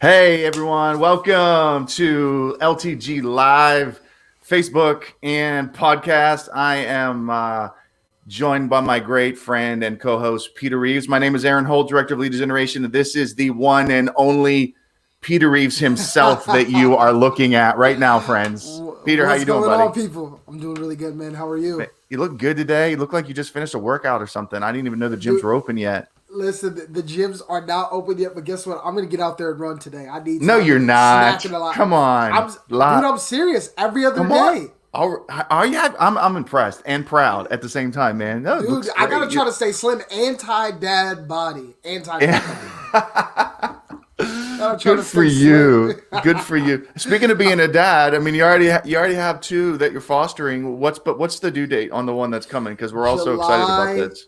Hey everyone, welcome to LTG Live Facebook and podcast. I am joined by my great friend and co-host Peter Reeves. My name is Eran Holt, Director of Lead Generation, and this is the one and only Peter Reeves himself that you are looking at right now, friends. Peter, how What's you doing, going buddy? on, people? I'm doing really good, man. How are you? You look good today. You look like you just finished a workout or something. I didn't even know the gyms Dude, were open yet. listen, the gyms are not open yet, but guess what? I'm gonna get out there and run today. I need to. No, I've you're been not. snacking a lot. Come on. I'm serious. Every other Come day. on. Are you? I'm impressed and proud at the same time, man. No, it Dude, looks I great. gotta try to stay slim. Anti-dad body. Anti-dad body. Good for you. Good for you. Speaking of being a dad, I mean, you already have two that you're fostering. What's the due date on the one that's coming? Because we're all so excited about this.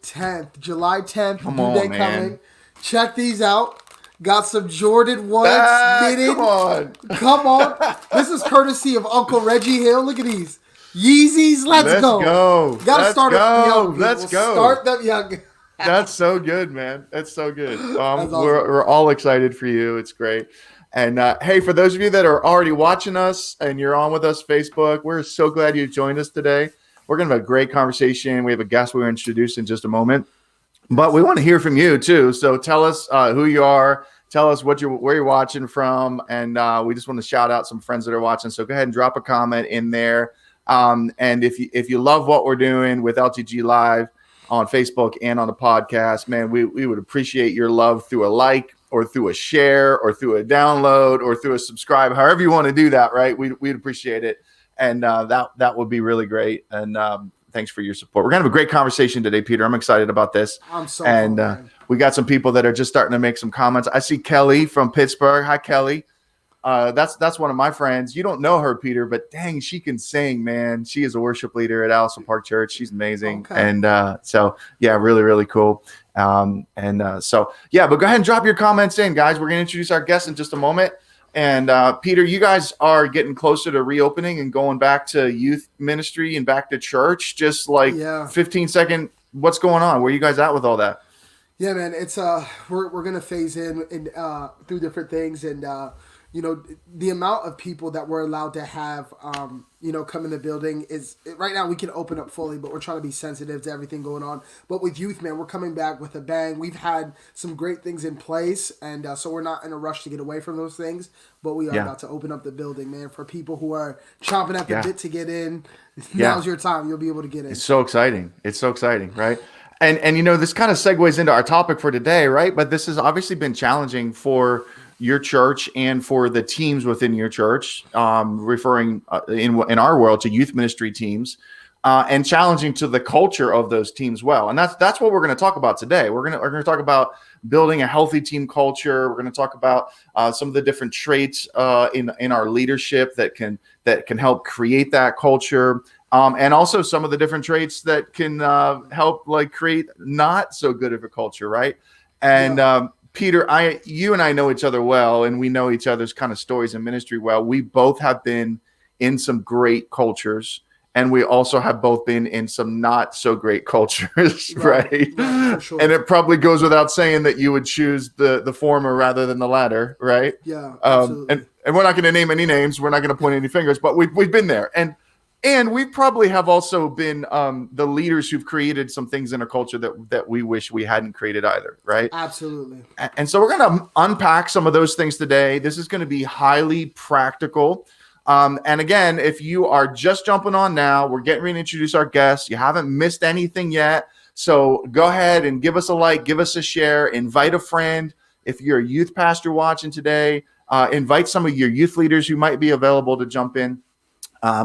July 10th. Come Due on, date man. coming. Check these out. Got some Jordan 1s knitted. Come on. Come on. This is courtesy of Uncle Reggie Hill. Look at these. Yeezys. Let's go. Gotta Let's start go. them young people. Let's go. Start them young. That's so good, man. That's so good. That's awesome. We're all excited for you. It's great. And hey, for those of you that are already watching us and you're on with us Facebook, we're so glad you joined us today. We're going to have a great conversation. We have a guest we're going to introduce in just a moment, but we want to hear from you too. So tell us who you are. Tell us where you're watching from, and we just want to shout out some friends that are watching. So go ahead and drop a comment in there. And if you love what we're doing with LTG Live on Facebook and on the podcast, man, we would appreciate your love through a like or through a share or through a download or through a subscribe, however you want to do that, right? We'd appreciate it. And that would be really great. And thanks for your support. We're going to have a great conversation today, Peter. I'm excited about this. I'm so And we got some people that are just starting to make some comments. I see Kelly from Pittsburgh. Hi, Kelly. That's one of my friends. You don't know her, Peter, but dang, she can sing, man. She is a worship leader at Allison Park Church. She's amazing. Okay. And so, yeah, really, really cool. So, yeah, but go ahead and drop your comments in, guys. We're going to introduce our guest in just a moment. And Peter, you guys are getting closer to reopening and going back to youth ministry and back to church. Just like 15-second, what's going on? Where are you guys at with all that? Yeah, man, it's we're gonna phase in and through different things, and you know, the amount of people that we're allowed to have, you know, come in the building is right now we can open up fully, but we're trying to be sensitive to everything going on. But with youth, man, we're coming back with a bang. We've had some great things in place, and so we're not in a rush to get away from those things. But we are about to open up the building, man, for people who are chomping at the bit to get in. Now's your time. You'll be able to get in. It's so exciting. It's so exciting, right? And you know, this kind of segues into our topic for today, right? But this has obviously been challenging for your church and for the teams within your church, referring in our world to youth ministry teams, and challenging to the culture of those teams. Well, and that's what we're going to talk about today. We're going to talk about building a healthy team culture. We're going to talk about some of the different traits in our leadership that can help create that culture. And also some of the different traits that can help like create not so good of a culture, right? And Peter, you and I know each other well, and we know each other's kind of stories in ministry well. We both have been in some great cultures, and we also have both been in some not so great cultures, right? For sure. And it probably goes without saying that you would choose the former rather than the latter, right? Yeah, absolutely. And we're not going to name any names. We're not going to point any fingers, but we've been there. And we probably have also been the leaders who've created some things in a culture that we wish we hadn't created either, right? Absolutely. And so we're going to unpack some of those things today. This is going to be highly practical. And again, if you are just jumping on now, we're getting ready to introduce our guests. You haven't missed anything yet. So go ahead and give us a like, give us a share, invite a friend. If you're a youth pastor watching today, invite some of your youth leaders who might be available to jump in.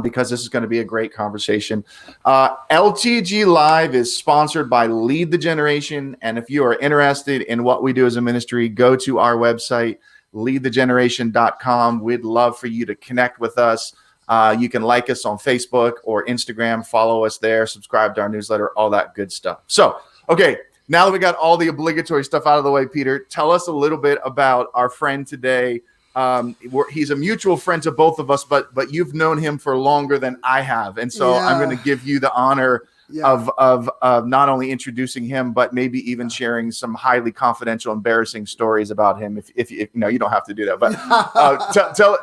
Because this is going to be a great conversation. LTG Live is sponsored by Lead the Generation. And if you are interested in what we do as a ministry, go to our website, leadthegeneration.com. We'd love for you to connect with us. You can like us on Facebook or Instagram, follow us there, subscribe to our newsletter, all that good stuff. So, okay, now that we got all the obligatory stuff out of the way, Peter, tell us a little bit about our friend today. He's a mutual friend to both of us, but you've known him for longer than I have. And so I'm going to give you the honor of not only introducing him, but maybe even sharing some highly confidential, embarrassing stories about him. If you know, you don't have to do that, but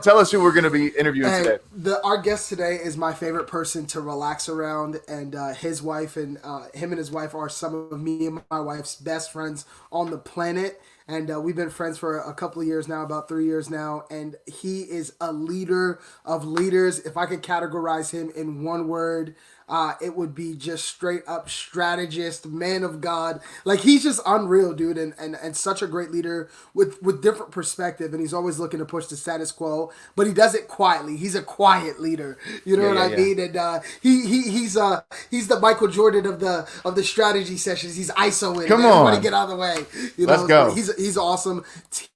tell us who we're going to be interviewing today. Our guest today is my favorite person to relax around, and his wife and him and his wife are some of me and my wife's best friends on the planet. And we've been friends for a couple of years now, about 3 years now. And he is a leader of leaders. If I could categorize him in one word, it would be just straight up strategist, man of God. Like, he's just unreal, dude, and such a great leader with different perspective. And he's always looking to push the status quo, but he does it quietly. He's a quiet leader. You know what I mean? And he's the Michael Jordan of the strategy sessions. He's ISOing. Come Everybody on, get out of the way. Let's go. He's awesome.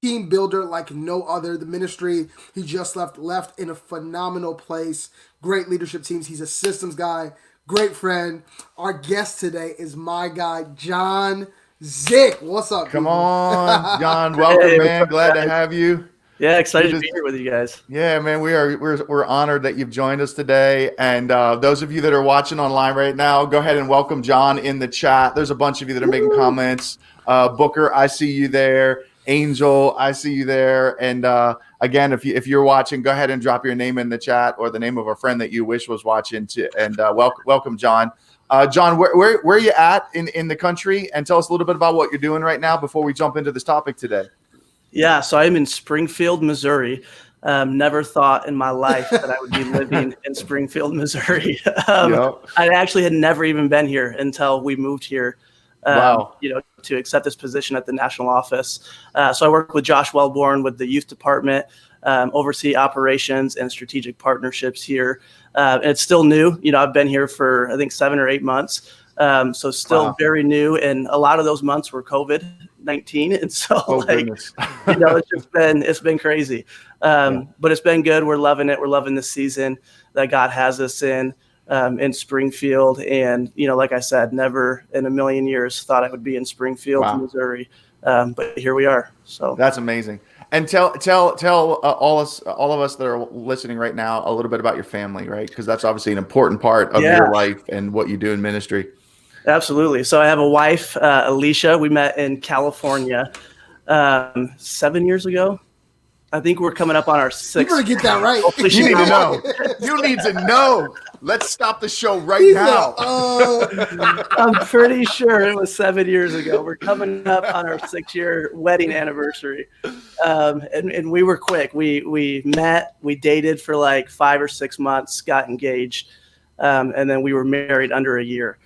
Team builder like no other. The ministry he just left in a phenomenal place. Great leadership teams. He's a systems guy. Great friend. Our guest today is my guy, John Zick. What's up? Come on, John. Welcome, man. Glad to have you. Yeah, excited to be here with you guys. Yeah, man, we're honored that you've joined us today. And those of you that are watching online right now, go ahead and welcome John in the chat. There's a bunch of you that are making comments. Booker, I see you there. Angel, I see you there. And again, if you're watching, go ahead and drop your name in the chat or the name of a friend that you wish was watching. And welcome, John. John, where are you at in the country? And tell us a little bit about what you're doing right now before we jump into this topic today. Yeah, so I'm in Springfield, Missouri. Never thought in my life that I would be living in Springfield, Missouri. I actually had never even been here until we moved here. Wow. To accept this position at the national office. So I work with Josh Wellborn with the youth department, oversee operations and strategic partnerships here. And it's still new. I've been here for, I think, 7 or 8 months. So still very new. And a lot of those months were COVID-19. And so it's been crazy. But it's been good. We're loving it. We're loving the season that God has us in Springfield. And, like I said, never in a million years thought I would be in Springfield, Missouri. But here we are. So that's amazing. And tell all of us that are listening right now a little bit about your family, right? Because that's obviously an important part of your life and what you do in ministry. Absolutely. So I have a wife, Alicia. We met in California 7 years ago. I think we're coming up on our 6th. You better get that right. You need to know. You need to know. Let's stop the show right now. I'm pretty sure it was 7 years ago. We're coming up on our 6-year wedding anniversary. And we were quick. We met, we dated for like 5 or 6 months, got engaged, and then we were married under a year.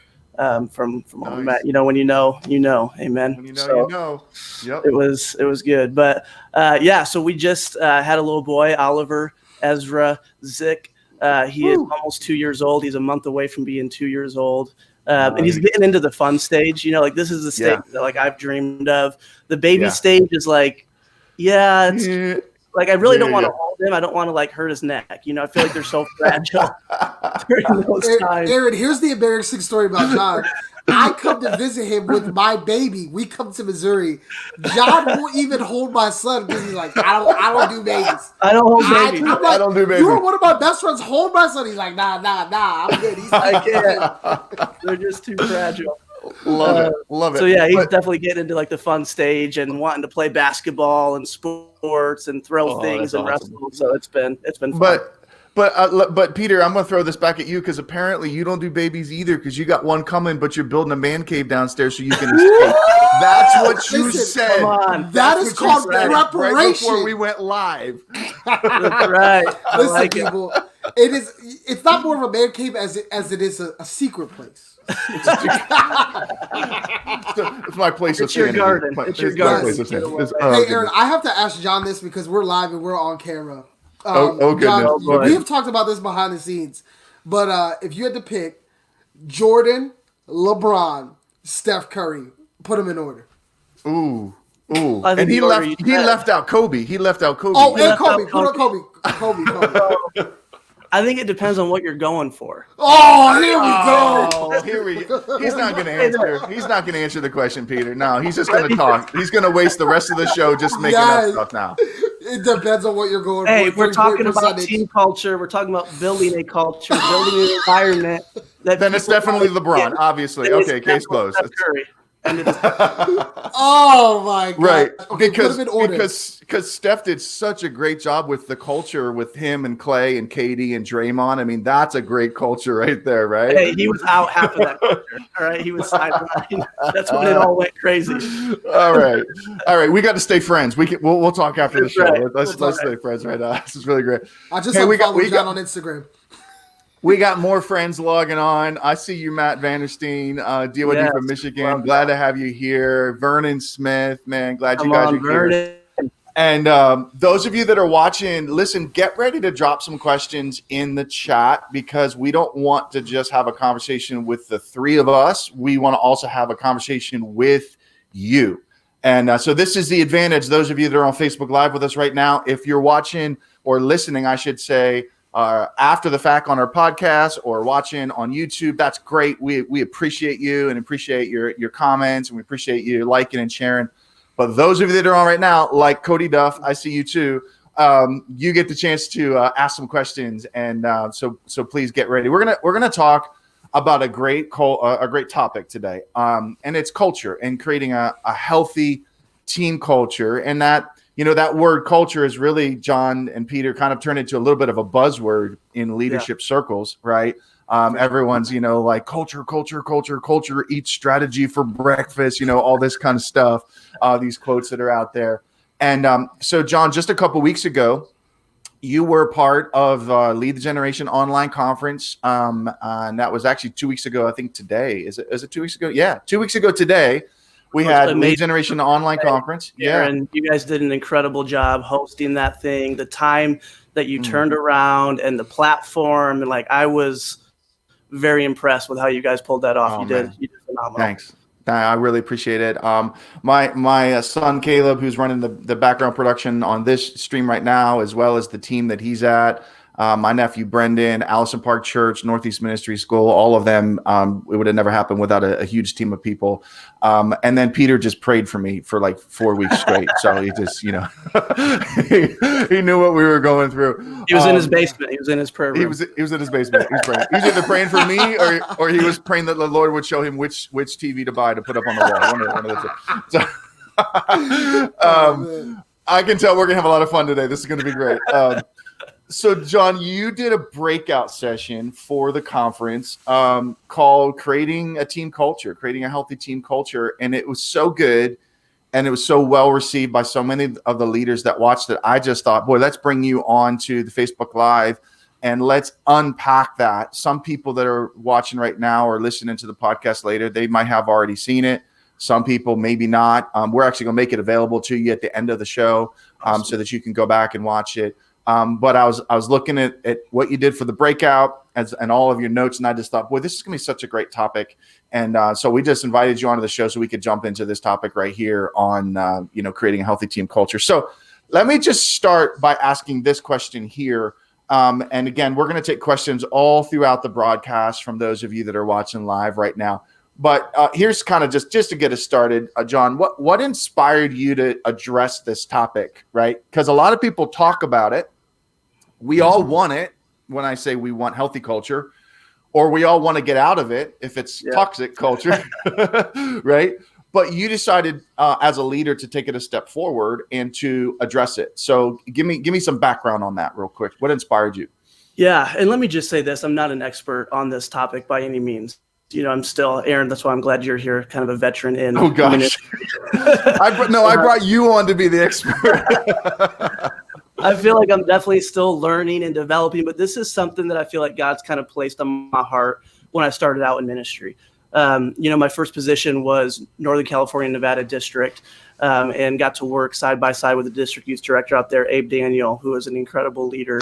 From when we met. When you know, amen. When you know. Yep. It was good. But so we just had a little boy, Oliver Ezra Zick. He is almost 2 years old. He's a month away from being 2 years old. And he's getting into the fun stage. This is the stage that I've dreamed of. The baby stage is it's like I really don't want to hold him. I don't want to hurt his neck. I feel like they're so fragile during those times. Aaron, here's the embarrassing story about John. I come to visit him with my baby. We come to Missouri. John won't even hold my son because he's like, I don't do babies. I don't hold babies. I don't do babies. You were one of my best friends. Hold my son. He's like, nah. I'm good. I can't. They're just too fragile. Love it. So he's definitely getting into the fun stage and wanting to play basketball and sports and throw things and wrestle. So it's been fun. But Peter, I'm going to throw this back at you because apparently you don't do babies either because you got one coming, but you're building a man cave downstairs so you can escape. That's what you said. Come on. That is called preparation. Right before we went live. That's right. Listen, people, it's not more of a man cave as it is a secret place. It's my place of sanity. Your garden. It's your garden. Hey, Aaron, I have to ask John this because we're live and we're on camera. Goodness. John, we have talked about this behind the scenes, but if you had to pick Jordan, LeBron, Steph Curry, put them in order. Ooh. And he left out Kobe. Oh, and Kobe. Put on Kobe. I think it depends on what you're going for. Oh, here we go. He's not going to answer. He's not going to answer the question, Peter. No, he's just going to talk. He's going to waste the rest of the show just making up stuff now. It depends on what you're going for. Hey, we're talking about team culture. We're talking about building a culture, building an environment Then it's definitely LeBron, obviously. Okay, case closed. Curry. Oh my God! Right, Okay, because Steph did such a great job with the culture with him and Clay and Katie and Draymond. I mean, that's a great culture right there, right? Hey, he was out half of that culture. All right, he was sidelined. That's when it all went crazy. All right. We got to stay friends. We'll talk after the show. Right. Let's stay friends right now. This is really great. I just unfollowed John on Instagram. We got more friends logging on. I see you, Matt Vanderstein, DOD from Michigan. Glad to have you here. Vernon Smith, man, glad you guys are here. And those of you that are watching, listen, get ready to drop some questions in the chat because we don't want to just have a conversation with the three of us. We want to also have a conversation with you. And so this is the advantage. Those of you that are on Facebook Live with us right now, if you're watching or listening, I should say, after the fact on our podcast or watching on YouTube, that's great. We appreciate you and appreciate your comments, and we appreciate you liking and sharing. But those of you that are on right now, like Cody Duff, I see you too. You get the chance to ask some questions, and so please get ready. We're gonna talk about a great topic today, and it's culture and creating a healthy team culture, and that. That word culture is really, John and Peter, kind of turned into a little bit of a buzzword in leadership circles, right? Everyone's, like culture, eat strategy for breakfast, all this kind of stuff, these quotes that are out there. And so, John, just a couple weeks ago, you were part of Lead the Generation online conference. And that was actually 2 weeks ago. I think today, is it 2 weeks ago? Yeah, 2 weeks ago today. We had Lead Generation online conference. Yeah. And you guys did an incredible job hosting that thing, the time that you turned around and the platform. And I was very impressed with how you guys pulled that off. You did phenomenal. Thanks. I really appreciate it. My son, Caleb, who's running the background production on this stream right now, as well as the team that he's at, my nephew, Brendan, Allison Park Church, Northeast Ministry School, all of them, it would have never happened without a huge team of people. And then Peter just prayed for me for 4 weeks straight. So he just, he knew what we were going through. He was in his basement. He was in his prayer room. He was in his basement. He was praying. He was either praying for me or he was praying that the Lord would show him which TV to buy to put up on the wall. One of the two. So, I can tell we're going to have a lot of fun today. This is going to be great. So, John, you did a breakout session for the conference called Creating a Team Culture, Creating a Healthy Team Culture. And it was so good. And it was so well received by so many of the leaders that watched it. I just thought, boy, let's bring you on to the Facebook Live and let's unpack that. Some people that are watching right now or listening to the podcast later, they might have already seen it. Some people maybe not. We're actually going to make it available to you at the end of the show so that you can go back and watch it. But I was looking at what you did for the breakout and all of your notes, and I just thought, boy, this is going to be such a great topic. And so we just invited you onto the show so we could jump into this topic right here on creating a healthy team culture. So let me just start by asking this question here. And again, we're going to take questions all throughout the broadcast from those of you that are watching live right now. But here's kind of just to get us started, John, what inspired you to address this topic, right? Because a lot of people talk about it. We all want it. When I say we want healthy culture, or we all want to get out of it if it's toxic culture, right? But you decided as a leader to take it a step forward and to address it. So give me some background on that real quick. What inspired you? Yeah, and let me just say this. I'm not an expert on this topic by any means. I'm still Eran. That's why I'm glad you're here, kind of a veteran in. Oh gosh, I brought you on to be the expert. I feel like I'm definitely still learning and developing, but this is something that I feel like God's kind of placed on my heart when I started out in ministry. My first position was Northern California, Nevada district, and got to work side by side with the district youth director out there, Abe Daniel, who is an incredible leader,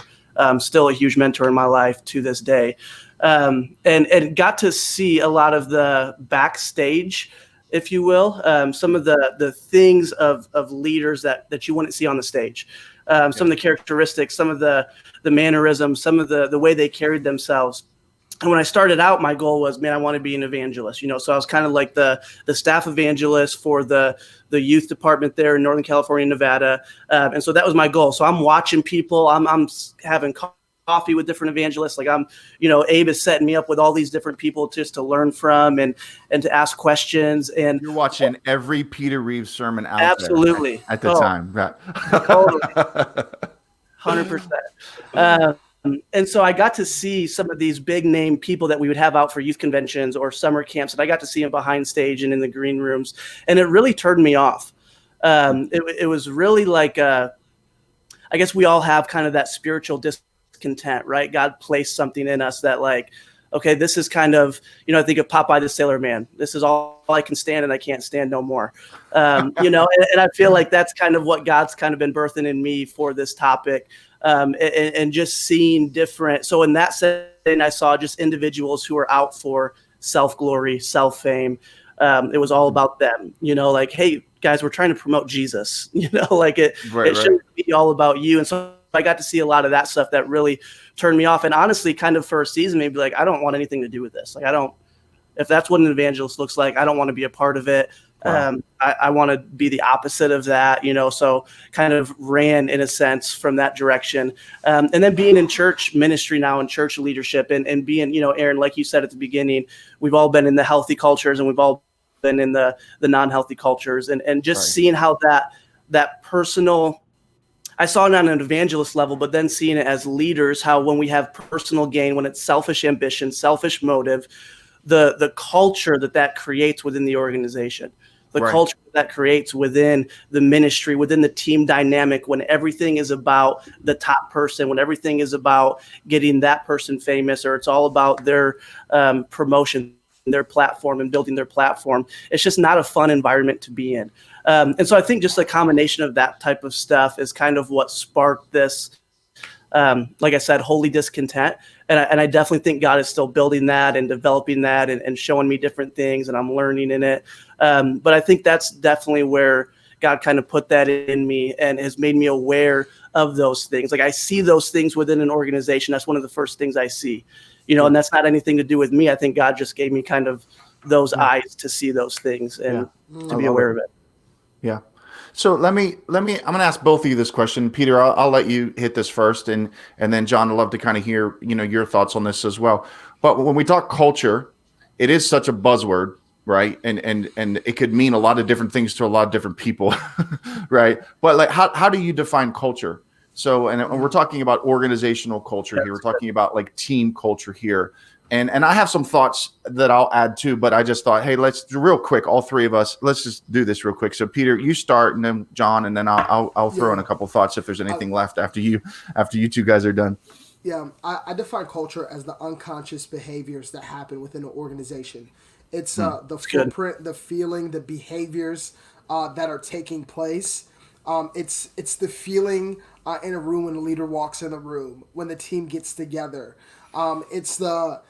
still a huge mentor in my life to this day. And got to see a lot of the backstage, if you will, some of the things of leaders that you wouldn't see on the stage, some of the characteristics, some of the mannerisms, some of the way they carried themselves. And when I started out, my goal was, man, I want to be an evangelist, so I was kind of like the staff evangelist for the youth department there in Northern California, Nevada. And so that was my goal. So I'm watching people, I'm having coffee with different evangelists. Like Abe is setting me up with all these different people just to learn from and to ask questions. And you're watching every Peter Reeves sermon out absolutely there at the time. Right. Totally. 100%. And so I got to see some of these big name people that we would have out for youth conventions or summer camps. And I got to see them behind stage and in the green rooms. And it really turned me off. It was really like, I guess we all have kind of that spiritual discontent, right? God placed something in us that like, okay, this is kind of, I think of Popeye the Sailor Man. This is all I can stand and I can't stand no more. And I feel like that's kind of what God's kind of been birthing in me for this topic. And just seeing different. So in that setting, I saw just individuals who are out for self-glory, self-fame. It was all about them, like, hey, guys, we're trying to promote Jesus, it shouldn't be all about you. And so I got to see a lot of that stuff that really turned me off. And honestly, kind of for a season, maybe like, I don't want anything to do with this. Like, if that's what an evangelist looks like, I don't want to be a part of it. Wow. I want to be the opposite of that, so kind of ran in a sense from that direction. And then being in church ministry now and church leadership and being, Eran, like you said at the beginning, we've all been in the healthy cultures and we've all been in the non-healthy cultures and just seeing how that personal, I saw it on an evangelist level, but then seeing it as leaders, how when we have personal gain, when it's selfish ambition, selfish motive, the culture that creates within the organization, the culture that creates within the ministry, within the team dynamic, when everything is about the top person, when everything is about getting that person famous, or it's all about their promotion, their platform and building their platform. It's just not a fun environment to be in. And so I think just a combination of that type of stuff is kind of what sparked this, like I said, holy discontent. And I definitely think God is still building that and developing that and showing me different things, and I'm learning in it. But I think that's definitely where God kind of put that in me and has made me aware of those things. Like I see those things within an organization. That's one of the first things I see, and that's not anything to do with me. I think God just gave me kind of those eyes to see those things and to be aware of it. Yeah. So I'm going to ask both of you this question. Peter, I'll let you hit this first, and then John, I'd love to kind of hear, your thoughts on this as well. But when we talk culture, it is such a buzzword, right? And it could mean a lot of different things to a lot of different people, right? But like, how do you define culture? So, and we're talking about organizational culture here. We're talking about like team culture here. And I have some thoughts that I'll add too, but I just thought, hey, let's do real quick. All three of us, let's just do this real quick. So Peter, you start, and then John, and then I'll throw in a couple thoughts if there's anything left after you two guys are done. Yeah, I define culture as the unconscious behaviors that happen within an organization. It's the footprint, the feeling, the behaviors that are taking place. It's the feeling in a room when a leader walks in the room, when the team gets together. It's the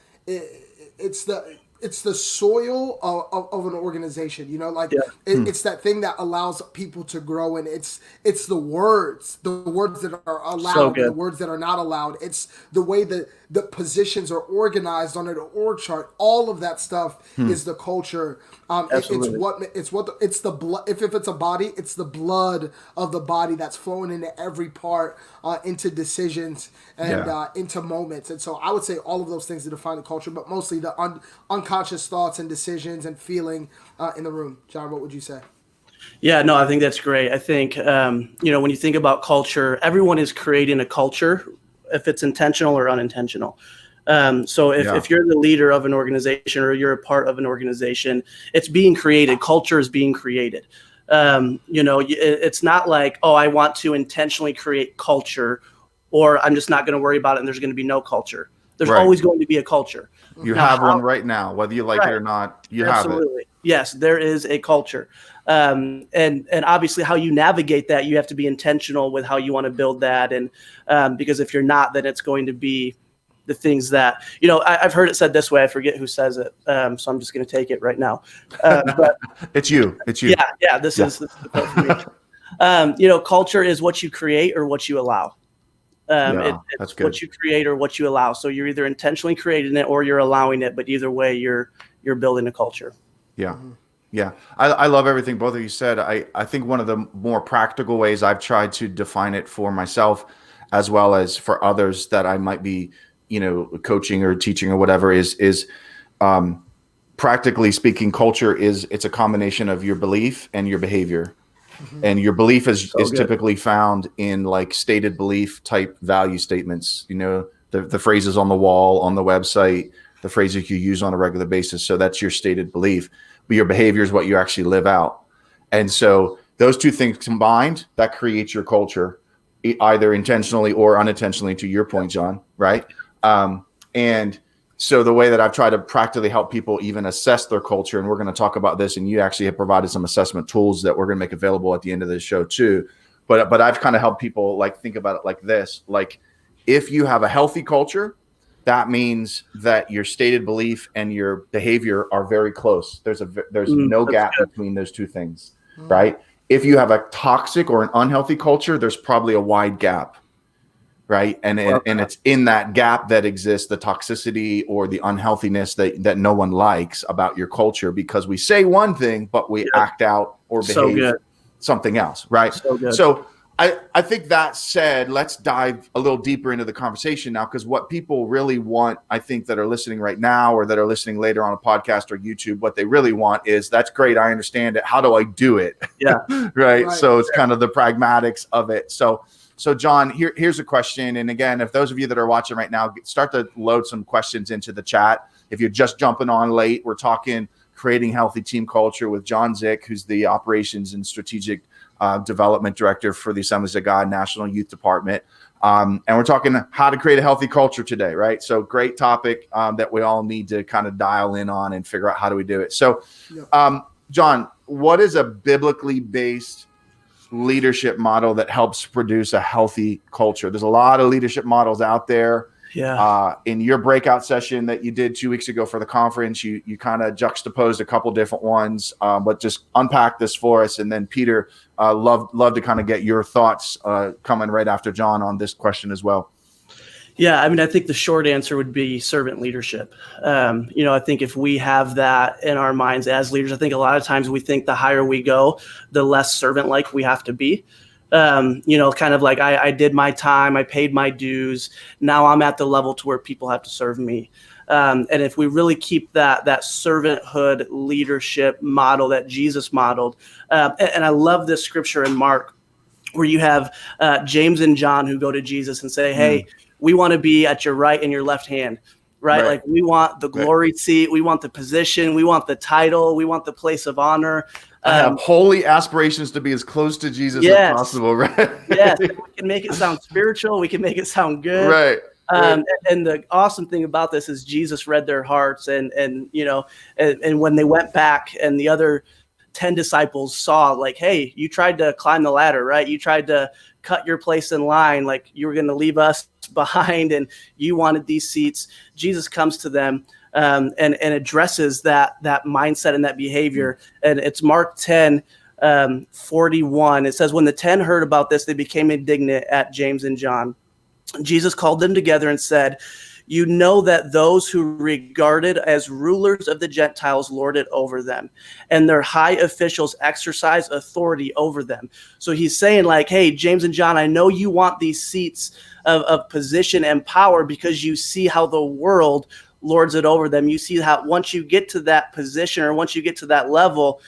soil of an organization, it's that thing that allows people to grow. And it's the words that are allowed, the words that are not allowed. It's the way that the positions are organized on an org chart. All of that stuff is the culture. It's the blood. If it's a body, it's the blood of the body that's flowing into every part, into decisions and into moments. And so I would say all of those things that define the culture, but mostly the unconscious thoughts and decisions and feeling in the room. John, what would you say? Yeah, no, I think that's great. I think, when you think about culture, everyone is creating a culture, if it's intentional or unintentional. So if you're the leader of an organization or you're a part of an organization, it's being created. Culture is being created. It's not like, oh, I want to intentionally create culture, or I'm just not going to worry about it and there's going to be no culture. There's always going to be a culture. You have one right now, whether you like it or not. You Absolutely. have it. Yes, there is a culture. And obviously how you navigate that, you have to be intentional with how you want to build that. And because if you're not, then it's going to be the things that, I've heard it said this way. I forget who says it. So I'm just going to take it right now. But It's you. Yeah. This is the quote for me. Culture is what you create or what you allow. It's good. What you create or what you allow. So you're either intentionally creating it or you're allowing it, but either way, you're building a culture. Yeah. Yeah. I love everything both of you said. I think one of the more practical ways I've tried to define it for myself as well as for others that I might be, coaching or teaching or whatever, is practically speaking, culture it's a combination of your belief and your behavior. And your belief is typically found in like stated belief type value statements, the phrases on the wall, on the website, the phrases you use on a regular basis. So that's your stated belief, but your behavior is what you actually live out. And so those two things combined, that creates your culture, either intentionally or unintentionally, to your point, John, right? And so the way that I've tried to practically help people even assess their culture, and we're going to talk about this, and you actually have provided some assessment tools that we're going to make available at the end of this show too. But I've kind of helped people like think about it like this: like if you have a healthy culture, that means that your stated belief and your behavior are very close. There's no gap between those two things, right? If you have a toxic or an unhealthy culture, there's probably a wide gap. Right. And it's in that gap that exists the toxicity or the unhealthiness that no one likes about your culture, because we say one thing, but we act out or behave something else. Right. So I think that said, let's dive a little deeper into the conversation now, because what people really want, I think, that are listening right now or that are listening later on a podcast or YouTube, what they really want is, that's great, I understand it. How do I do it? Yeah. Right. So it's kind of the pragmatics of it. So John, here's a question. And again, if those of you that are watching right now, start to load some questions into the chat. If you're just jumping on late, we're talking creating healthy team culture with John Zick, who's the operations and strategic development director for the Assemblies of God National Youth Department. And we're talking how to create a healthy culture today, right? So great topic that we all need to kind of dial in on and figure out how do we do it. So John, what is a biblically based leadership model that helps produce a healthy culture? There's a lot of leadership models out there. In your breakout session that you did 2 weeks ago for the conference, you kind of juxtaposed a couple different ones, but just unpack this for us. And then Peter, love to kind of get your thoughts coming right after John on this question as well. Yeah, I mean, I think the short answer would be servant leadership. I think if we have that in our minds as leaders, I think a lot of times we think the higher we go, the less servant-like we have to be. Kind of like I did my time, I paid my dues. Now I'm at the level to where people have to serve me. And if we really keep that servanthood leadership model that Jesus modeled, and I love this scripture in Mark, where you have James and John who go to Jesus and say, hey, we want to be at your right and your left hand, right? Like we want the glory seat. We want the position. We want the title. We want the place of honor. I have holy aspirations to be as close to Jesus as possible, right? Yes. We can make it sound spiritual. We can make it sound good. Right. And the awesome thing about this is Jesus read their hearts, and when they went back and the other 10 disciples saw, like, hey, you tried to climb the ladder, right? You tried to cut your place in line, like you were going to leave us behind and you wanted these seats. Jesus comes to them and addresses that mindset and that behavior. And it's Mark 10, 41. It says, when the 10 heard about this, they became indignant at James and John. Jesus called them together and said, you know that those who regarded as rulers of the Gentiles lord it over them, and their high officials exercise authority over them. So he's saying, like, hey, James and John, I know you want these seats of position and power because you see how the world lords it over them. You see how once you get to that position or once you get to that level,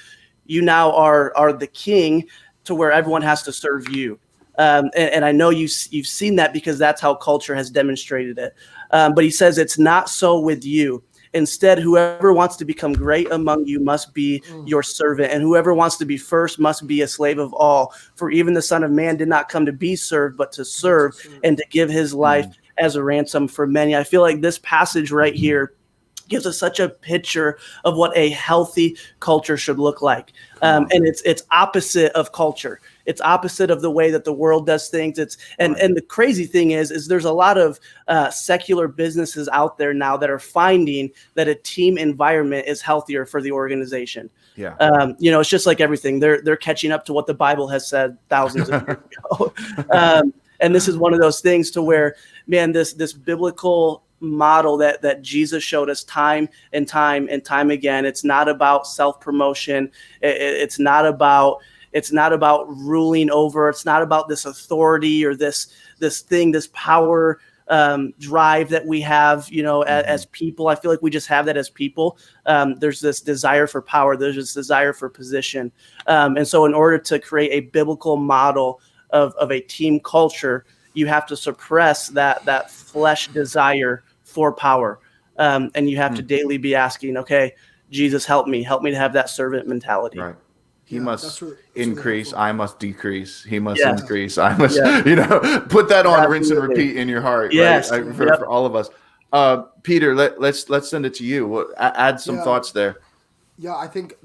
you now are the king to where everyone has to serve you. And I know you've seen that because that's how culture has demonstrated it. But he says it's not so with you. Instead, whoever wants to become great among you must be your servant, and whoever wants to be first must be a slave of all. For even the Son of Man did not come to be served, but to serve and to give his life as a ransom for many. I feel like this passage right here gives us such a picture of what a healthy culture should look like. And it's opposite of culture. It's opposite of the way that the world does things. And the crazy thing is there's a lot of secular businesses out there now that are finding that a team environment is healthier for the organization. Yeah. It's just like everything. They're catching up to what the Bible has said thousands of years ago. And this is one of those things to where, man, this biblical model that Jesus showed us time and time and time again. It's not about self-promotion. It's not about, It's not about ruling over. It's not about this authority or this power drive that we have, as people. I feel like we just have that as people. There's this desire for power. There's this desire for position. And so in order to create a biblical model of a team culture, you have to suppress that flesh desire for power. And you have to daily be asking, okay, Jesus, help me to have that servant mentality. Right. He must increase. Really I must decrease. He must increase. I must, put that on rinse and repeat in your heart. Yes. Right? For all of us. Peter, let's send it to you. Add some thoughts there. Yeah, I think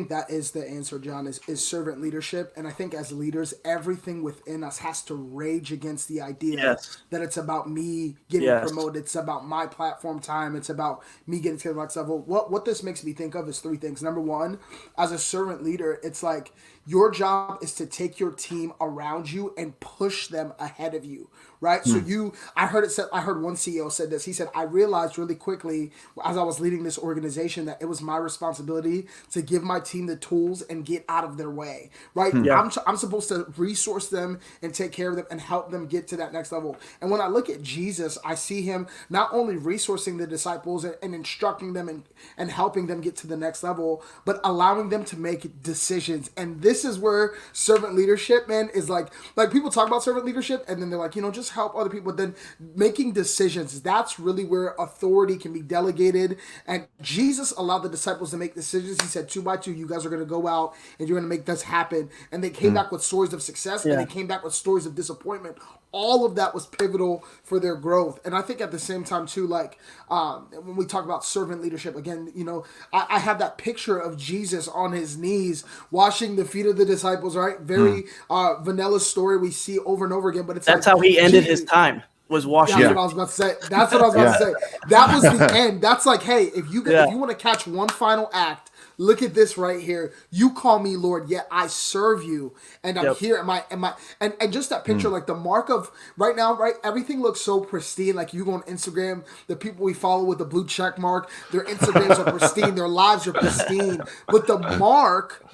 that is the answer, John, is servant leadership. And I think as leaders, everything within us has to rage against the idea that it's about me getting promoted. It's about my platform time. It's about me getting to the next level. What this makes me think of is three things. Number one, as a servant leader, it's like your job is to take your team around you and push them ahead of you, right? So I heard one CEO said this. He said, I realized really quickly as I was leading this organization that it was my responsibility to give my team the tools and get out of their way, right? I'm supposed to resource them and take care of them and help them get to that next level. And when I look at Jesus, I see him not only resourcing the disciples and instructing them and helping them get to the next level, but allowing them to make decisions. And this is where servant leadership, man, is like people talk about servant leadership and then they're like, just help other people. But then making decisions, that's really where authority can be delegated. And Jesus allowed the disciples to make decisions. He said, 2 by 2, you guys are going to go out and you're going to make this happen. And they came back with stories of success and they came back with stories of disappointment. All of that was pivotal for their growth. And I think at the same time too, when we talk about servant leadership, again, I have that picture of Jesus on his knees washing the feet of the disciples, right? Very vanilla story we see over and over again, but it's that's how he ended his time. Was washing. That's what I was about to say. That was the end. That's like, hey, if you want to catch one final act, look at this right here. You call me Lord, yet I serve you, and I'm here. And just that picture, like the mark of right now, right? Everything looks so pristine. Like you go on Instagram, the people we follow with the blue check mark, their Instagrams are pristine, their lives are pristine. But the mark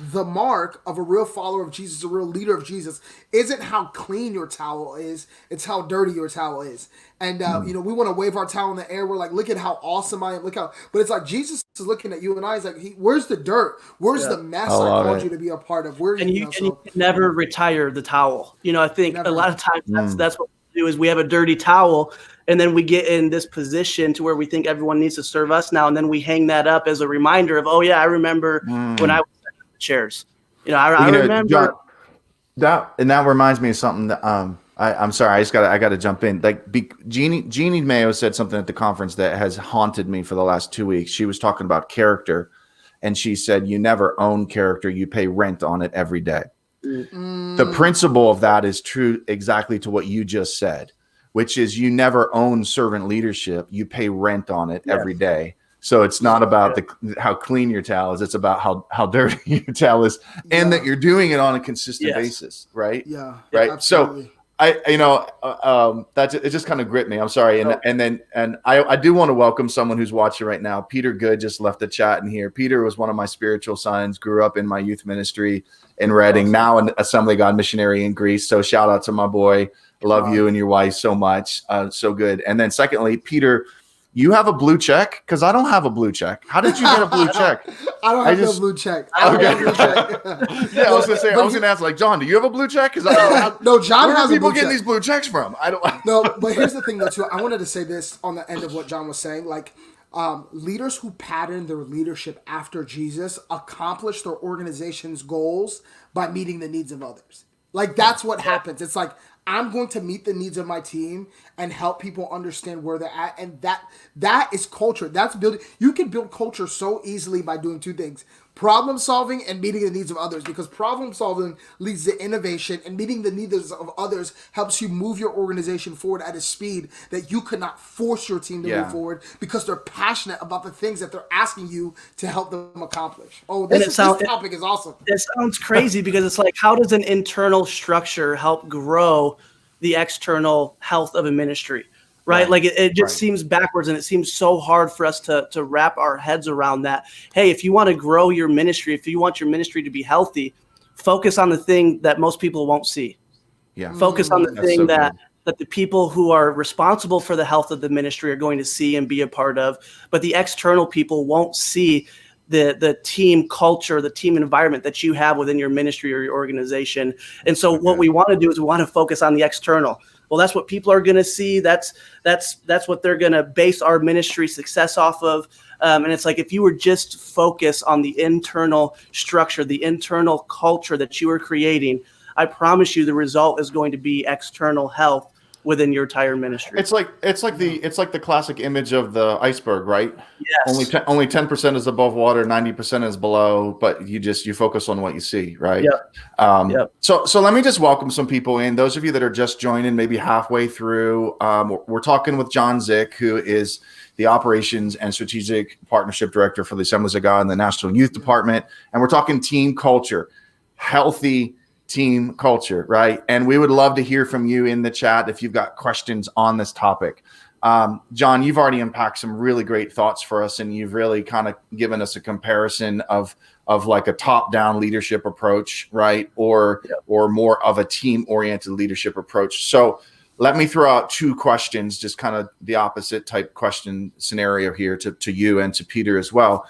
of a real follower of Jesus, a real leader of Jesus, isn't how clean your towel is; it's how dirty your towel is. And we want to wave our towel in the air. We're like, look at how awesome I am. But it's like Jesus is looking at you and I. He's like, where's the dirt? Where's the mess I called you to be a part of? You can never retire the towel. I think a lot of times that's what we do is we have a dirty towel, and then we get in this position to where we think everyone needs to serve us now, and then we hang that up as a reminder of, I remember when I was in the chairs. I remember John, that reminds me of something that I'm sorry, I got to jump in. Jeannie Mayo said something at the conference that has haunted me for the last 2 weeks. She was talking about character, and she said, you never own character, you pay rent on it every day. The principle of that is true exactly to what you just said, which is you never own servant leadership, you pay rent on it every day. So it's not about how clean your towel is, it's about how dirty your towel is, and that you're doing it on a consistent basis, right? Yeah. Right. Absolutely. So it just kind of gripped me. I'm sorry. And I do want to welcome someone who's watching right now. Peter Good just left the chat in here. Peter was one of my spiritual sons, grew up in my youth ministry in Reading, now an Assembly of God missionary in Greece. So shout out to my boy. Love you and your wife so much. So good. And then secondly, Peter, you have a blue check? Because I don't have a blue check. How did you get a blue check? I don't have no blue check. I was going to say, I was going to ask, John, do you have a blue check? Because no, John has a blue check. Where are people getting these blue checks from? I don't. No, but here's the thing, though, too. I wanted to say this on the end of what John was saying. Leaders who pattern their leadership after Jesus accomplish their organization's goals by meeting the needs of others. That's what happens. It's like, I'm going to meet the needs of my team and help people understand where they're at. And that is culture. That's building. You can build culture so easily by doing two things: problem solving and meeting the needs of others, because problem solving leads to innovation, and meeting the needs of others helps you move your organization forward at a speed that you could not force your team to move forward, because they're passionate about the things that they're asking you to help them accomplish. This topic is awesome. It sounds crazy because it's like, how does an internal structure help grow the external health of a ministry? Right? It just seems backwards, and it seems so hard for us to wrap our heads around that. Hey, if you want to grow your ministry, if you want your ministry to be healthy, focus on the thing that most people won't see. Yeah. Focus on the That's thing so that good. the people who are responsible for the health of the ministry are going to see and be a part of, but the external people won't see the team culture, the team environment that you have within your ministry or your organization. And so what we want to do is we want to focus on the external. Well, that's what people are going to see. That's what they're going to base our ministry success off of. And it's like, if you were just focus on the internal structure, the internal culture that you are creating, I promise you the result is going to be external health within your entire ministry. It's like the classic image of the iceberg, right? Yes. Only 10% is above water, 90% is below, but you focus on what you see, right? Yep. So let me just welcome some people in. Those of you that are just joining, maybe halfway through, we're talking with John Zick, who is the Operations and Strategic Partnership Director for the Assemblies of God in the National Youth Department, and we're talking team culture, healthy team culture, right? And we would love to hear from you in the chat if you've got questions on this topic. John, you've already unpacked some really great thoughts for us, and you've really kind of given us a comparison of like a top-down leadership approach, right? Or more of a team-oriented leadership approach. So let me throw out two questions, just kind of the opposite type question scenario here to you and to Peter as well.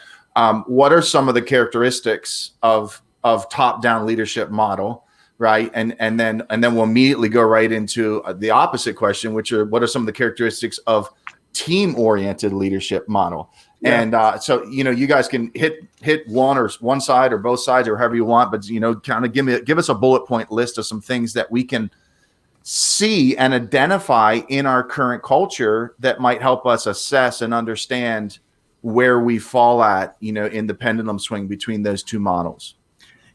What are some of the characteristics of top-down leadership model? Right. And then we'll immediately go right into the opposite question, which are what are some of the characteristics of team-oriented leadership model? Yeah. And so, you guys can hit one side or both sides or however you want, but, kind of give us a bullet point list of some things that we can see and identify in our current culture that might help us assess and understand where we fall at, in the pendulum swing between those two models.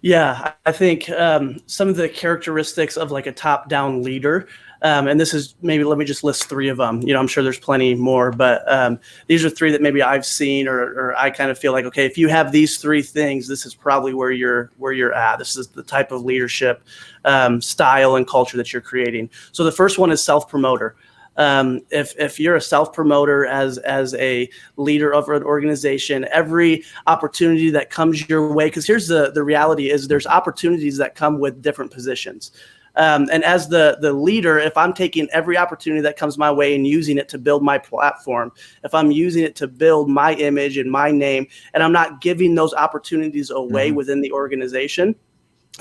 Yeah, I think some of the characteristics of like a top-down leader, and this is maybe, let me just list three of them. I'm sure there's plenty more, but these are three that maybe I've seen or I kind of feel like, okay, if you have these three things, this is probably where you're at. This is the type of leadership style and culture that you're creating. So the first one is self-promoter. If you're a self-promoter as a leader of an organization, every opportunity that comes your way, because here's the reality is there's opportunities that come with different positions. And as the leader, if I'm taking every opportunity that comes my way and using it to build my platform, if I'm using it to build my image and my name, and I'm not giving those opportunities away within the organization,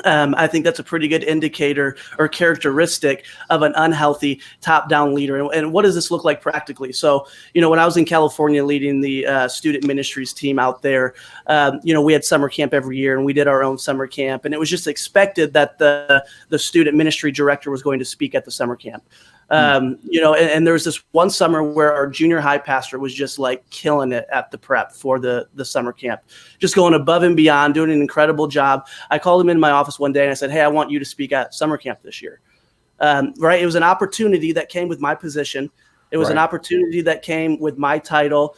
I think that's a pretty good indicator or characteristic of an unhealthy top-down leader. And what does this look like practically? So, when I was in California leading the student ministries team out there, we had summer camp every year, and we did our own summer camp. And it was just expected that the student ministry director was going to speak at the summer camp. And there was this one summer where our junior high pastor was just like killing it at the prep for the summer camp, just going above and beyond, doing an incredible job. I called him in my office one day and I said, "Hey, I want you to speak at summer camp this year." Right. It was an opportunity that came with my position. It was an opportunity that came with my title,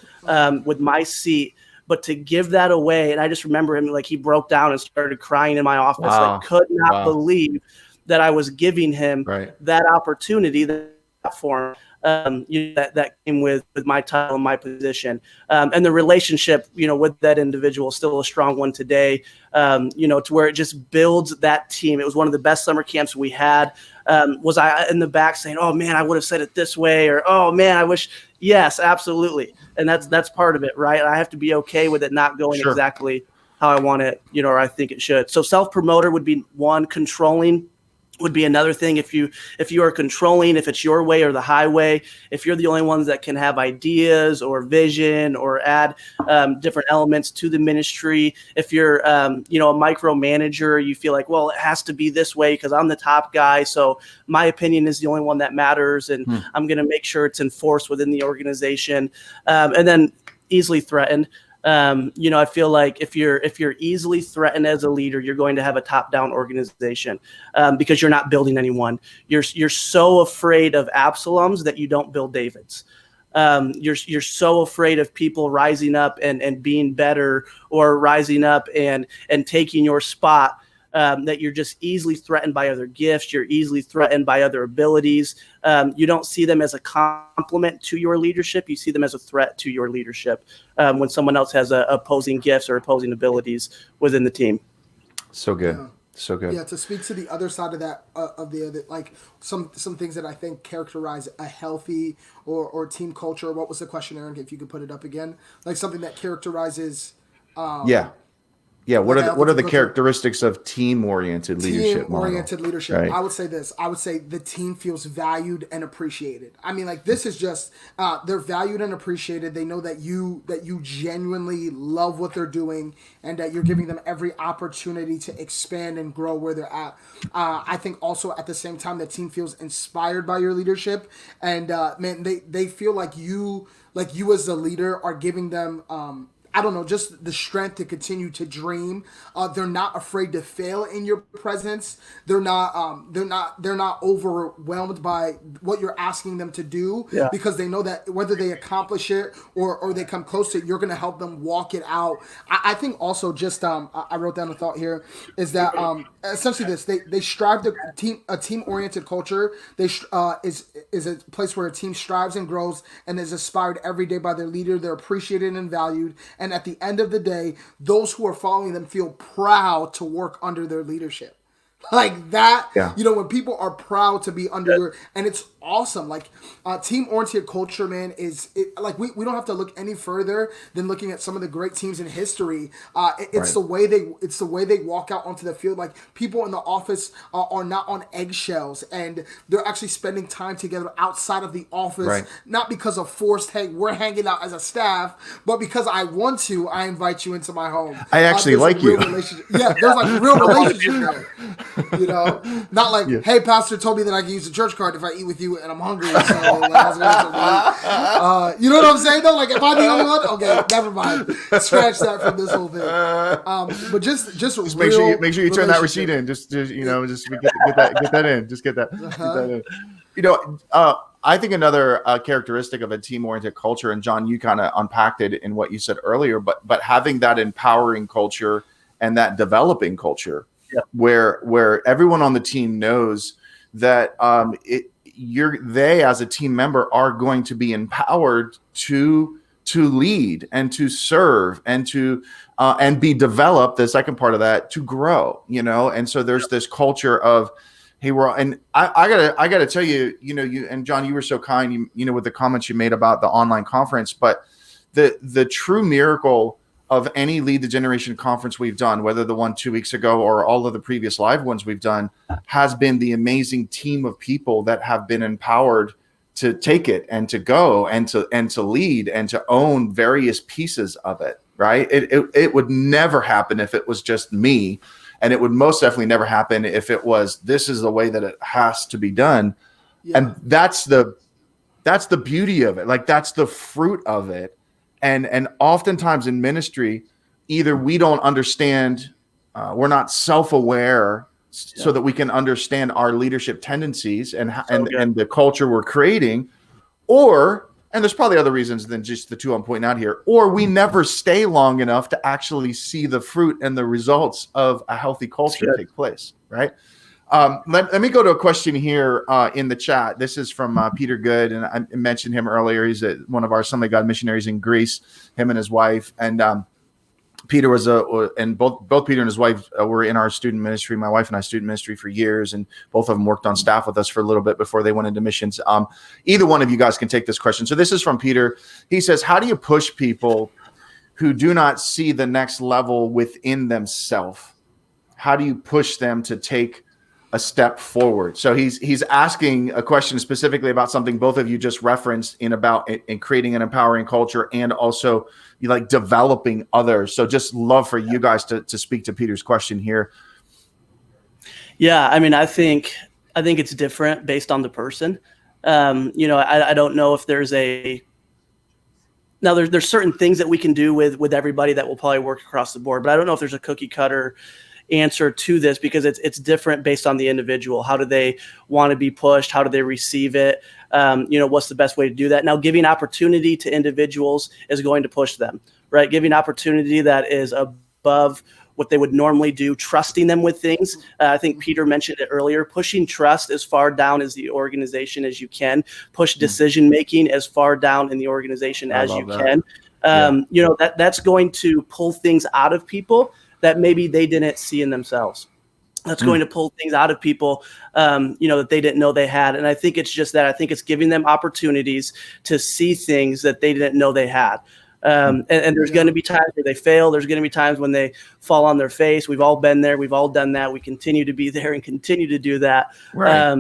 with my seat. But to give that away, and I just remember him, like, he broke down and started crying in my office. Like, could not believe that I was giving him that opportunity, that platform, that came with my title and my position. And the relationship, with that individual is still a strong one today, to where it just builds that team. It was one of the best summer camps we had. Was I in the back saying, "Oh man, I would have said it this way," or "Oh man, I wish"? Yes, absolutely. And that's part of it, right? I have to be okay with it not going exactly how I want it, or I think it should. So self-promoter would be one. Controlling would be another thing. If you are controlling, if it's your way or the highway, if you're the only ones that can have ideas or vision or add different elements to the ministry, if you're a micromanager, you feel like, well, it has to be this way because I'm the top guy, so my opinion is the only one that matters, and I'm going to make sure it's enforced within the organization. And then easily threatened. I feel like if you're easily threatened as a leader, you're going to have a top-down organization because you're not building anyone. You're so afraid of Absaloms that you don't build Davids. You're so afraid of people rising up and being better, or rising up and taking your spot, that you're just easily threatened by other gifts. You're easily threatened by other abilities. You don't see them as a compliment to your leadership. You see them as a threat to your leadership when someone else has opposing gifts or opposing abilities within the team. So good. So good. Yeah, to speak to the other side of that, of the other, like some things that I think characterize a healthy or team culture. What was the question, Eran? If you could put it up again, like something that characterizes. Yeah. Yeah. Like What are the characteristics of team-oriented leadership model? Team-oriented leadership. Right. I would say this. I would say the team feels valued and appreciated. I mean, like this is just they're valued and appreciated. They know that you genuinely love what they're doing and that you're giving them every opportunity to expand and grow where they're at. I think also at the same time the team feels inspired by your leadership, and man, they feel like you as a leader are giving them. I don't know, just the strength to continue to dream. They're not afraid to fail in your presence. They're not overwhelmed by what you're asking them to do, because they know that whether they accomplish it or they come close to it, you're going to help them walk it out. I think also just I wrote down a thought here is that essentially they strive to a team-oriented culture. Is a place where a team strives and grows and is inspired every day by their leader. They're appreciated and valued. And at the end of the day, those who are following them feel proud to work under their leadership. Like that, when people are proud to be under your, and it's awesome. Like team-oriented culture, man, like we don't have to look any further than looking at some of the great teams in history. It's the way they walk out onto the field. Like people in the office are not on eggshells, and they're actually spending time together outside of the office, not because of forced, hey, we're hanging out as a staff, but because I want to. I invite you into my home. I actually like you. Yeah, there's like real relationship there. Not like, hey, pastor told me that I can use the church card if I eat with you and I'm hungry. So like, you know what I'm saying though? Like, if I'm the only one, okay, never mind. Scratch that from this whole thing. But just make sure you turn that receipt in. Just get that in. Just get that in. I think another characteristic of a team-oriented culture, and John, you kind of unpacked it in what you said earlier, but having that empowering culture and that developing culture. Yeah. Where everyone on the team knows that they as a team member are going to be empowered to lead and to serve and to and be developed. The second part of that, to grow, and so there's this culture of, hey, I gotta tell you, you and John, you were so kind, with the comments you made about the online conference, but the true miracle of any Lead the Generation conference we've done, whether the one 2 weeks ago or all of the previous live ones we've done, has been the amazing team of people that have been empowered to take it and to go and to lead and to own various pieces of it. Right? It would never happen if it was just me, and it would most definitely never happen if it was, this is the way that it has to be done. Yeah. And that's the beauty of it. Like that's the fruit of it. And oftentimes in ministry, either we don't understand, we're not self-aware so that we can understand our leadership tendencies and the culture we're creating, and there's probably other reasons than just the two I'm pointing out here, or we never stay long enough to actually see the fruit and the results of a healthy culture take place, right? Let me go to a question here in the chat. This is from Peter Good, and I mentioned him earlier. He's one of our Assembly of God missionaries in Greece, him and his wife. And Peter was both Peter and his wife were in our student ministry, my wife and I student ministry for years, and both of them worked on staff with us for a little bit before they went into missions. Either one of you guys can take this question. So this is from Peter. He says, how do you push people who do not see the next level within themselves? How do you push them to take a step forward? So he's asking a question specifically about something both of you just referenced in creating an empowering culture, and also you like developing others. So just love for you guys to speak to Peter's question here. Yeah, I mean, I think it's different based on the person. I don't know if there's there's certain things that we can do with everybody that will probably work across the board, but I don't know if there's a cookie cutter answer to this, because it's different based on the individual. How do they want to be pushed? How do they receive it? What's the best way to do that? Now, giving opportunity to individuals is going to push them, right? Giving opportunity that is above what they would normally do, trusting them with things. I think Peter mentioned it earlier, pushing trust as far down as the organization as you can, push decision-making as far down in the organization as you can. That's going to pull things out of people that maybe they didn't see in themselves. that's going to pull things out of people, that they didn't know they had. And I think it's just that. I think it's giving them opportunities to see things that they didn't know they had. And there's going to be times where they fail. There's going to be times when they fall on their face. We've all been there. We've all done that. We continue to be there and continue to do that. Right.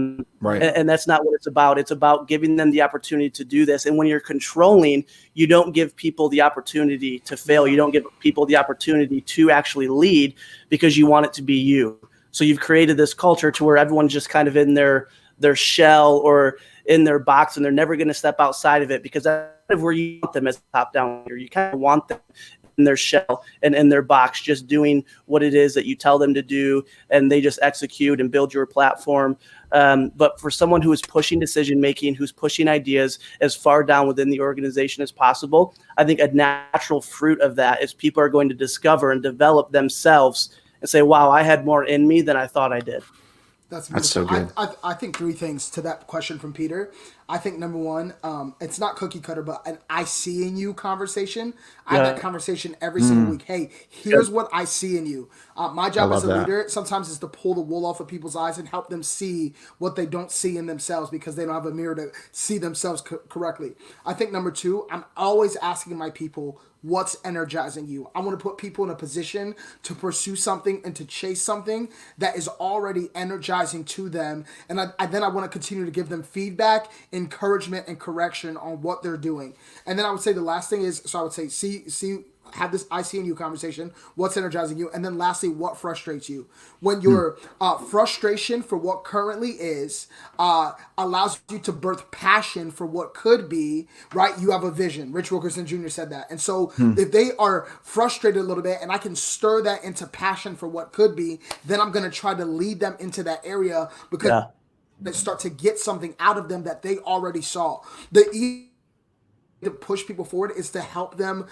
And that's not what it's about. It's about giving them the opportunity to do this. And when you're controlling, you don't give people the opportunity to fail. You don't give people the opportunity to actually lead because you want it to be you. So you've created this culture to where everyone's just kind of in their shell or in their box, and they're never going to step outside of it, because that's kind of where you want them as a top-down leader. You kind of want them in their shell and in their box, just doing what it is that you tell them to do, and they just execute and build your platform. But for someone who is pushing decision-making, who's pushing ideas as far down within the organization as possible, I think a natural fruit of that is people are going to discover and develop themselves and say, wow, I had more in me than I thought I did. That's so good. I think three things to that question from Peter. I think number one, it's not cookie cutter, but an I see in you conversation. I have that conversation every single week. Hey, here's what I see in you. My job as a leader sometimes is to pull the wool off of people's eyes and help them see what they don't see in themselves, because they don't have a mirror to see themselves correctly. I think number two, I'm always asking my people, what's energizing you? I want to put people in a position to pursue something and to chase something that is already energizing to them. And then I want to continue to give them feedback, encouragement, and correction on what they're doing. And then I would say the last thing is, so I would say, have this I see in you conversation. What's energizing you? And then lastly, what frustrates you? When your frustration for what currently is allows you to birth passion for what could be, right? You have a vision. Rich Wilkerson Jr. said that. And so if they are frustrated a little bit and I can stir that into passion for what could be, then I'm going to try to lead them into that area, because they start to get something out of them that they already saw. To push people forward is to help them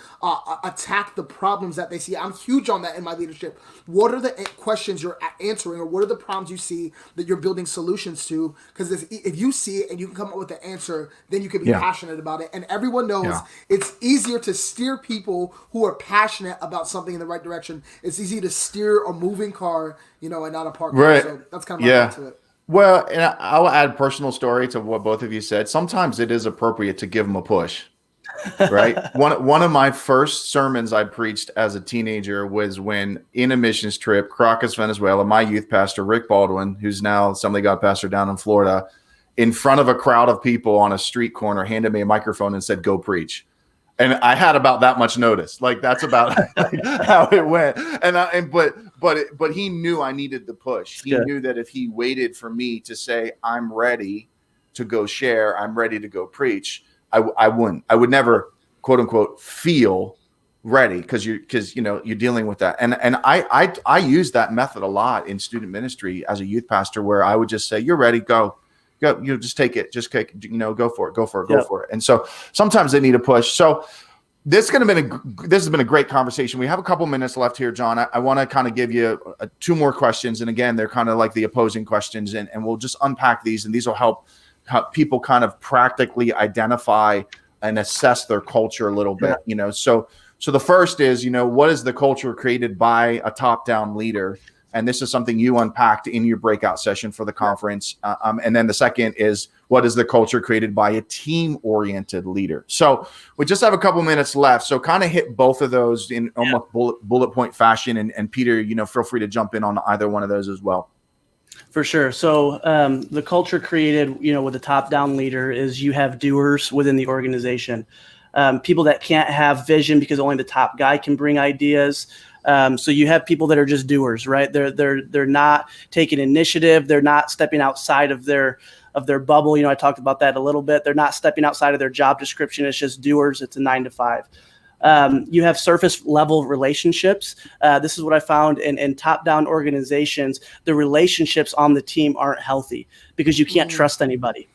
attack the problems that they see. I'm huge on that in my leadership. What are the questions you're answering, or what are the problems you see that you're building solutions to? Because if you see it and you can come up with the answer, then you can be passionate about it. And everyone knows it's easier to steer people who are passionate about something in the right direction. It's easy to steer a moving car, and not a parked car. Right. So that's kind of my point to it. Well, and I'll add a personal story to what both of you said. Sometimes it is appropriate to give them a push. Right. One of my first sermons I preached as a teenager was when, in a missions trip, Caracas, Venezuela, my youth pastor, Rick Baldwin, who's now Assembly God pastor down in Florida, in front of a crowd of people on a street corner, handed me a microphone and said, "Go preach." And I had about that much notice. Like, that's about how it went. But he knew I needed the push. He knew that if he waited for me to say, "I'm ready to go share, I'm ready to go preach," I wouldn't. I would never, quote unquote, feel ready, because you're dealing with that. And I use that method a lot in student ministry as a youth pastor, where I would just say, "You're ready, go, just take it, go for it." And so sometimes they need a push. So this has been a great conversation. We have a couple minutes left here, John. I want to kind of give you two more questions, and again, they're kind of like the opposing questions, and we'll just unpack these, and these will help people kind of practically identify and assess their culture a little bit, So the first is, what is the culture created by a top-down leader? And this is something you unpacked in your breakout session for the conference. And then the second is, what is the culture created by a team-oriented leader? So we just have a couple minutes left. So kind of hit both of those in almost bullet point fashion. And Peter, feel free to jump in on either one of those as well. For sure. So the culture created, with a top-down leader is you have doers within the organization, people that can't have vision because only the top guy can bring ideas. So you have people that are just doers, right? They're not taking initiative. They're not stepping outside of their bubble. I talked about that a little bit. They're not stepping outside of their job description. It's just doers. It's a 9 to 5. You have surface level relationships. This is what I found in top-down organizations. The relationships on the team aren't healthy because you can't trust anybody.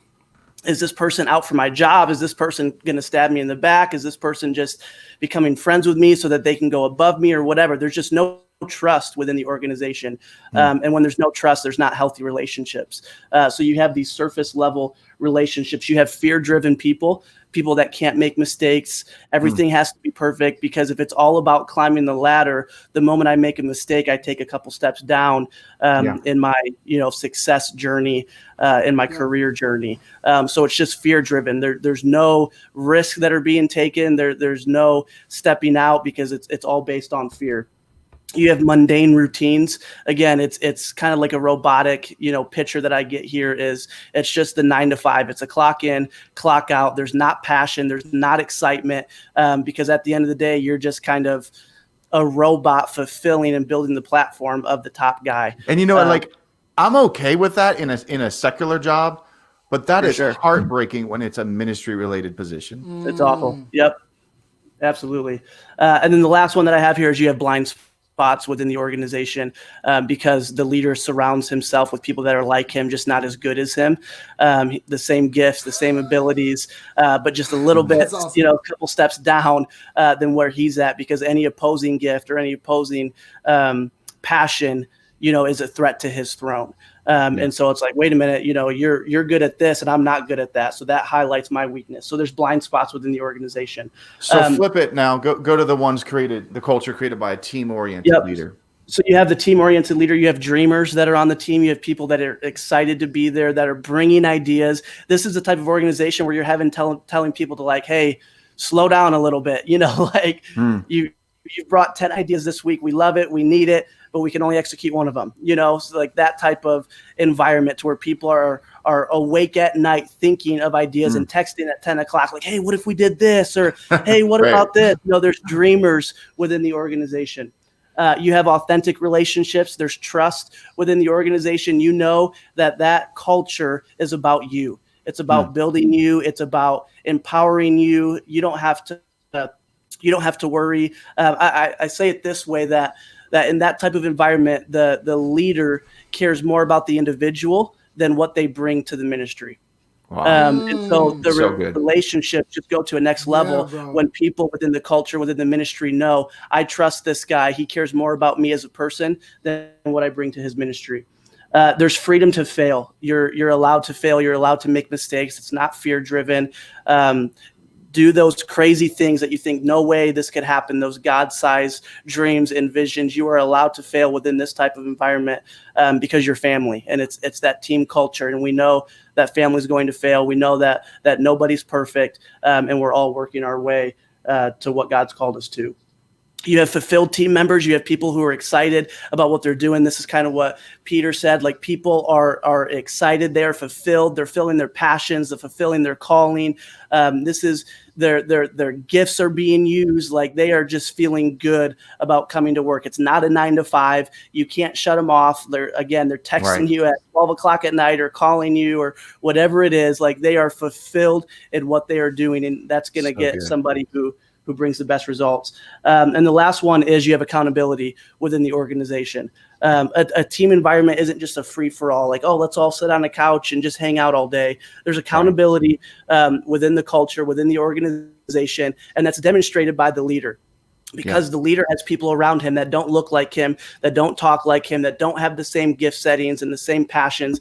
Is this person out for my job? Is this person going to stab me in the back? Is this person just becoming friends with me so that they can go above me or whatever? There's just no trust within the organization. And when there's no trust, there's not healthy relationships. So you have these surface level relationships. You have fear-driven people that can't make mistakes. Everything has to be perfect, because if it's all about climbing the ladder, the moment I make a mistake, I take a couple steps down in my success journey, in my career journey. So it's just fear-driven. There's no risks that are being taken. There's no stepping out, because it's all based on fear. You have mundane routines. Again, it's kind of like a robotic, picture that I get here is it's just the 9 to 5. It's a clock in, clock out. There's not passion. There's not excitement, because at the end of the day, you're just kind of a robot fulfilling and building the platform of the top guy. And I'm okay with that in a secular job, but that is heartbreaking when it's a ministry related position. It's awful. Yep, absolutely. And then the last one that I have here is you have blind spots within the organization, because the leader surrounds himself with people that are like him, just not as good as him. The same gifts, the same abilities, but just a little bit, awesome. A couple steps down than where he's at, because any opposing gift or any opposing passion, is a threat to his throne. And so it's like, wait a minute, you're good at this and I'm not good at that. So that highlights my weakness. So there's blind spots within the organization. So flip it now, go to the ones the culture created by a team-oriented leader. So you have the team-oriented leader. You have dreamers that are on the team. You have people that are excited to be there, that are bringing ideas. This is the type of organization where you're telling people to hey, slow down a little bit. You brought 10 ideas this week. We love it. We need it, but we can only execute one of them, so like that type of environment to where people are awake at night thinking of ideas and texting at 10 o'clock, like, hey, what if we did this? Or, hey, what about this? There's dreamers within the organization. You have authentic relationships. There's trust within the organization. That culture is about you. It's about building you. It's about empowering you. You don't have to worry. I say it this way, that in that type of environment, the leader cares more about the individual than what they bring to the ministry. Wow. And so the relationships just go to a next level when people within the culture, within the ministry know, I trust this guy. He cares more about me as a person than what I bring to his ministry. There's freedom to fail. You're allowed to fail. You're allowed to make mistakes. It's not fear-driven. Do those crazy things that you think, no way this could happen, those God-sized dreams and visions. You are allowed to fail within this type of environment because you're family, and it's that team culture. And we know that family is going to fail. We know that nobody's perfect, and we're all working our way to what God's called us to. You have fulfilled team members. You have people who are excited about what they're doing. This is kind of what Peter said. Like, people are excited. They're fulfilled. They're filling their passions. They're fulfilling their calling. This is their gifts are being used. Like, they are just feeling good about coming to work. It's not a 9 to 5. You can't shut them off. They're texting you at 12 o'clock at night or calling you or whatever it is. Like, they are fulfilled in what they are doing. And that's going to get somebody who brings the best results. And the last one is you have accountability within the organization. A team environment isn't just a free-for-all, like, oh, let's all sit on a couch and just hang out all day. There's accountability within the culture, within the organization, and that's demonstrated by the leader. Because the leader has people around him that don't look like him, that don't talk like him, that don't have the same gift settings and the same passions.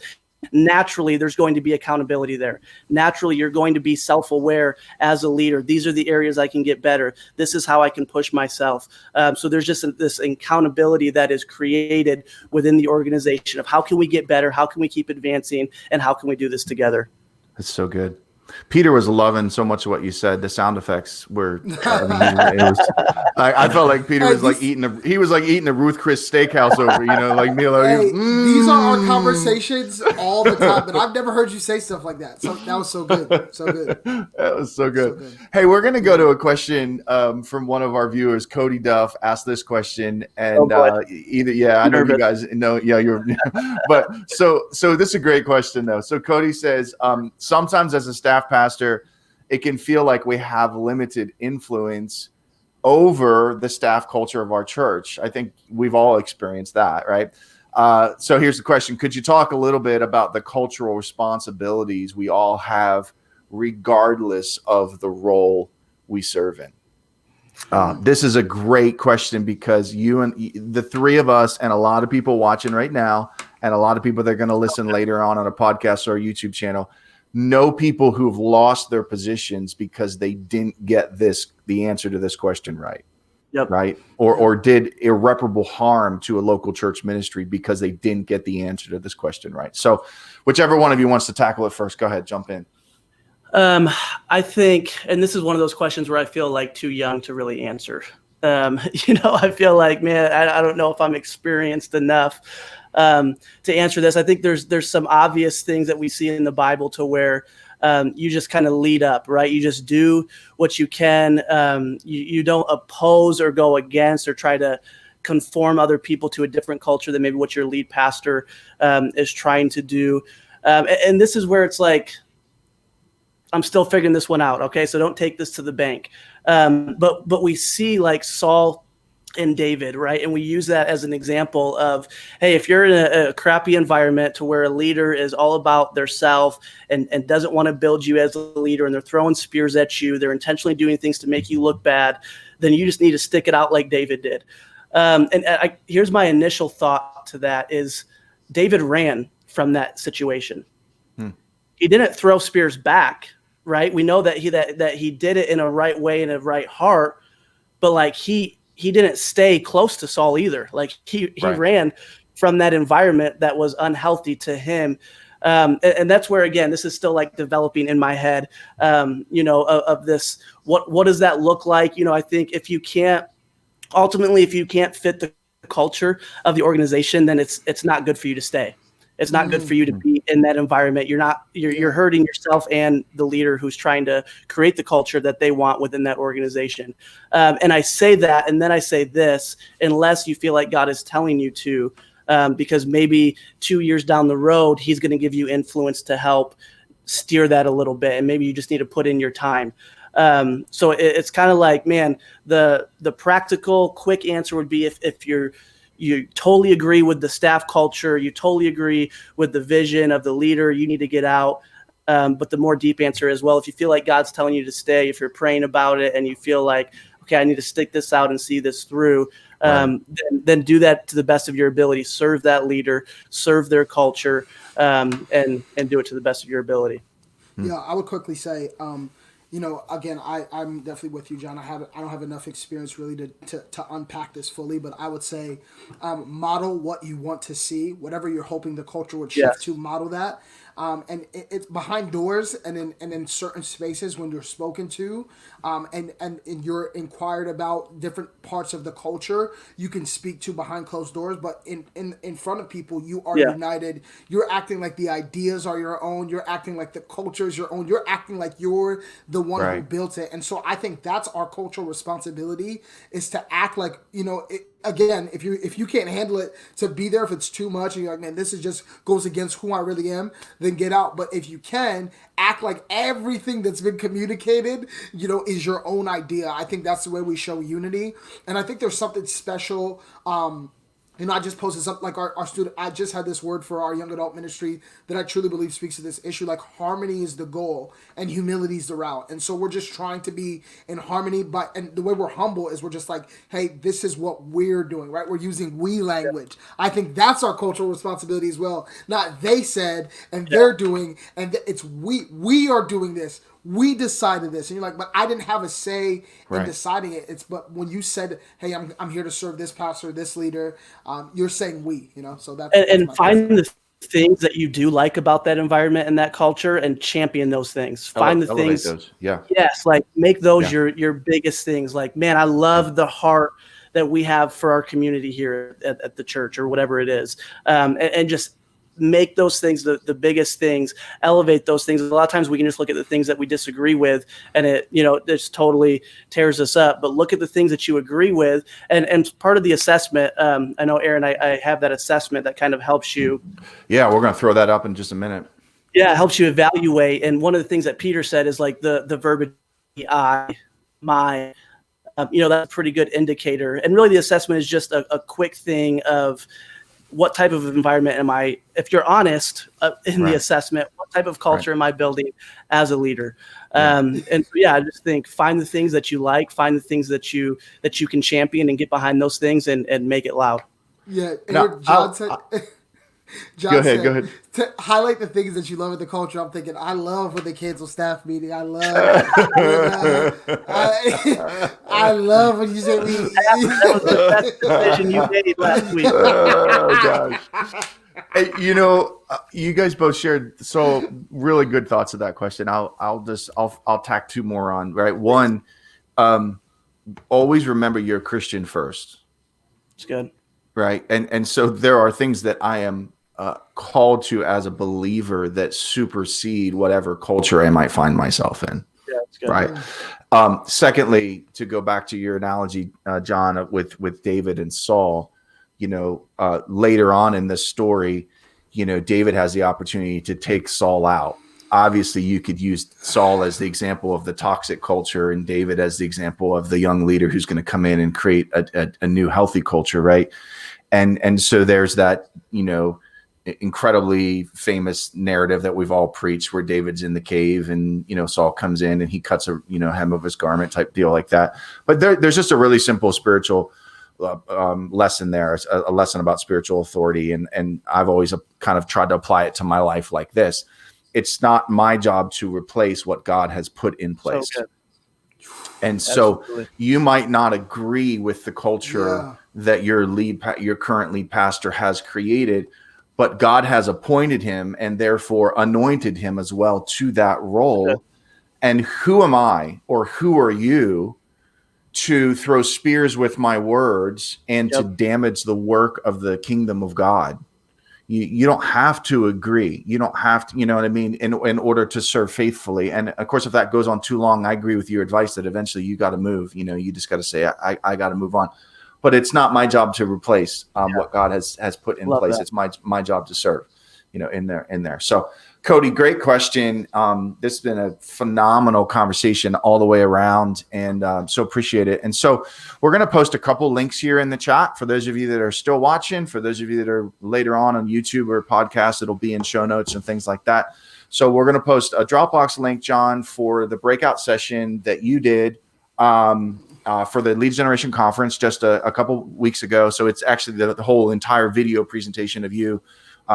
Naturally, there's going to be accountability there. Naturally, you're going to be self-aware as a leader. These are the areas I can get better. This is how I can push myself. So there's just this accountability that is created within the organization of how can we get better? How can we keep advancing? And how can we do this together? That's so good. Peter was loving so much of what you said. The sound effects were. I felt like Peter was like eating a Ruth Chris Steakhouse over, like meal. These are our conversations all the time, but I've never heard you say stuff like that. So that was so good, so good. That was so good. Hey, we're gonna go to a question from one of our viewers. Cody Duff asked this question, and I know you guys know. Yeah, you're. But so this is a great question though. So Cody says, sometimes as a staff pastor, it can feel like we have limited influence over the staff culture of our church. I think we've all experienced that, right? So here's the question. Could you talk a little bit about the cultural responsibilities we all have regardless of the role we serve in? This is a great question because you and the three of us and a lot of people watching right now and a lot of people that are going to listen later on a podcast or a YouTube channel know people who've lost their positions because they didn't get the answer to this question right. Yep. Right. Or did irreparable harm to a local church ministry because they didn't get the answer to this question right. So whichever one of you wants to tackle it first, go ahead, jump in. I think, and this is one of those questions where I feel like too young to really answer. I feel like, man, I don't know if I'm experienced enough to answer this. I think there's some obvious things that we see in the Bible to where you just kind of lead up, right? You just do what you can. You don't oppose or go against or try to conform other people to a different culture than maybe what your lead pastor is trying to do. And this is where it's like, I'm still figuring this one out. Okay. So don't take this to the bank. But we see like Saul and David, right? And we use that as an example of, hey, if you're in a crappy environment to where a leader is all about their self and doesn't want to build you as a leader, and they're throwing spears at you, they're intentionally doing things to make you look bad, then you just need to stick it out like David did. Here's my initial thought to that is David ran from that situation. He didn't throw spears back. Right. We know that he did it in a right way, in a right heart, but like he didn't stay close to Saul either. Like he ran from that environment that was unhealthy to him. And that's where, again, this is still like developing in my head, of this, what does that look like? I think if you can't fit the culture of the organization, then it's not good for you to stay. It's not good for you to be in that environment. You're hurting yourself and the leader who's trying to create the culture that they want within that organization. And I say that, and then I say this, unless you feel like God is telling you to, because maybe 2 years down the road, he's going to give you influence to help steer that a little bit. And maybe you just need to put in your time. So it's kind of like, man, the practical quick answer would be if you totally agree with the staff culture, you totally agree with the vision of the leader, you need to get out. But the more deep answer is, well, if you feel like God's telling you to stay, if you're praying about it and you feel like, okay, I need to stick this out and see this through, then do that to the best of your ability. Serve that leader, serve their culture, and do it to the best of your ability. Yeah, I would quickly say, again, I'm definitely with you, John. I don't have enough experience really to unpack this fully, but I would say model what you want to see, whatever you're hoping the culture would shift to, model that. And it's behind doors and in certain spaces when you're spoken to, and you're inquired about different parts of the culture, you can speak to behind closed doors. But in front of people, you are united. You're acting like the ideas are your own. You're acting like the culture is your own. You're acting like you're the one who built it. And so I think that's our cultural responsibility, is to act like, again, if you can't handle it, to be there if it's too much and you're like, man, this is just goes against who I really am, then get out. But if you can, act like everything that's been communicated, is your own idea. I think that's the way we show unity. And I think there's something special. I just posted something like our student. I just had this word for our young adult ministry that I truly believe speaks to this issue. Like, harmony is the goal and humility is the route. And so we're just trying to be in harmony. And the way we're humble is we're just like, hey, this is what we're doing, right? We're using we language. I think that's our cultural responsibility as well. Not they said and they're doing, and it's we are doing this. We decided this, and you're like, but I didn't have a say in deciding it. But when you said, "Hey, I'm here to serve this pastor, this leader," you're saying we, So that's find the things that you do like about that environment and that culture, and champion those things. Find the things, like make those your biggest things. Like, man, I love the heart that we have for our community here at the church or whatever it is, and just make those things the biggest things, elevate those things. A lot of times we can just look at the things that we disagree with and it just totally tears us up, but look at the things that you agree with. And part of the assessment, I know, Eran, I have that assessment that kind of helps you. Yeah, we're going to throw that up in just a minute. Yeah, it helps you evaluate. And one of the things that Peter said is like the verbiage, I, my, that's a pretty good indicator. And really the assessment is just a quick thing of, what type of environment am I, if you're honest in the Right. assessment, what type of culture am I building as a leader? Yeah. And so, yeah, I just think find the things that you like, find the things that you can champion and get behind those things and make it loud. Yeah, No, John said. John Go ahead. to highlight the things that you love in the culture. I'm thinking, I love when they cancel staff meeting. I love when, I love when you say That was the best decision you made last week. Oh gosh. Hey, you guys both shared so really good thoughts of that question. I'll tack two more on, right? One, always remember you're a Christian first. It's good. Right. And so there are things that I am called to as a believer that supersede whatever culture I might find myself in. Yeah, it's good. Right. Secondly, to go back to your analogy, John, with David and Saul, later on in this story, David has the opportunity to take Saul out. Obviously, you could use Saul as the example of the toxic culture and David as the example of the young leader who's going to come in and create a new healthy culture, right? And so there's that, incredibly famous narrative that we've all preached where David's in the cave and, Saul comes in and he cuts a, hem of his garment type deal like that. But there's just a really simple spiritual lesson there, a lesson about spiritual authority. And I've always kind of tried to apply it to my life like this. It's not my job to replace what God has put in place. And so you might not agree with the culture that your current lead pastor has created, but God has appointed him and therefore anointed him as well to that role. And who am I, or who are you to throw spears with my words and to damage the work of the kingdom of God? You don't have to agree. You don't have to, you know what I mean, in order to serve faithfully. And of course, if that goes on too long, I agree with your advice that eventually you got to move. You just got to say, I got to move on. But it's not my job to replace what God has put in place. That. It's my job to serve, in there. So, Cody, great question. This has been a phenomenal conversation all the way around, and so appreciate it. And so we're going to post a couple links here in the chat for those of you that are still watching. For those of you that are later on YouTube or podcast, it'll be in show notes and things like that. So we're going to post a Dropbox link, John, for the breakout session that you did for the Lead Generation Conference just a couple weeks ago. So it's actually the whole entire video presentation of you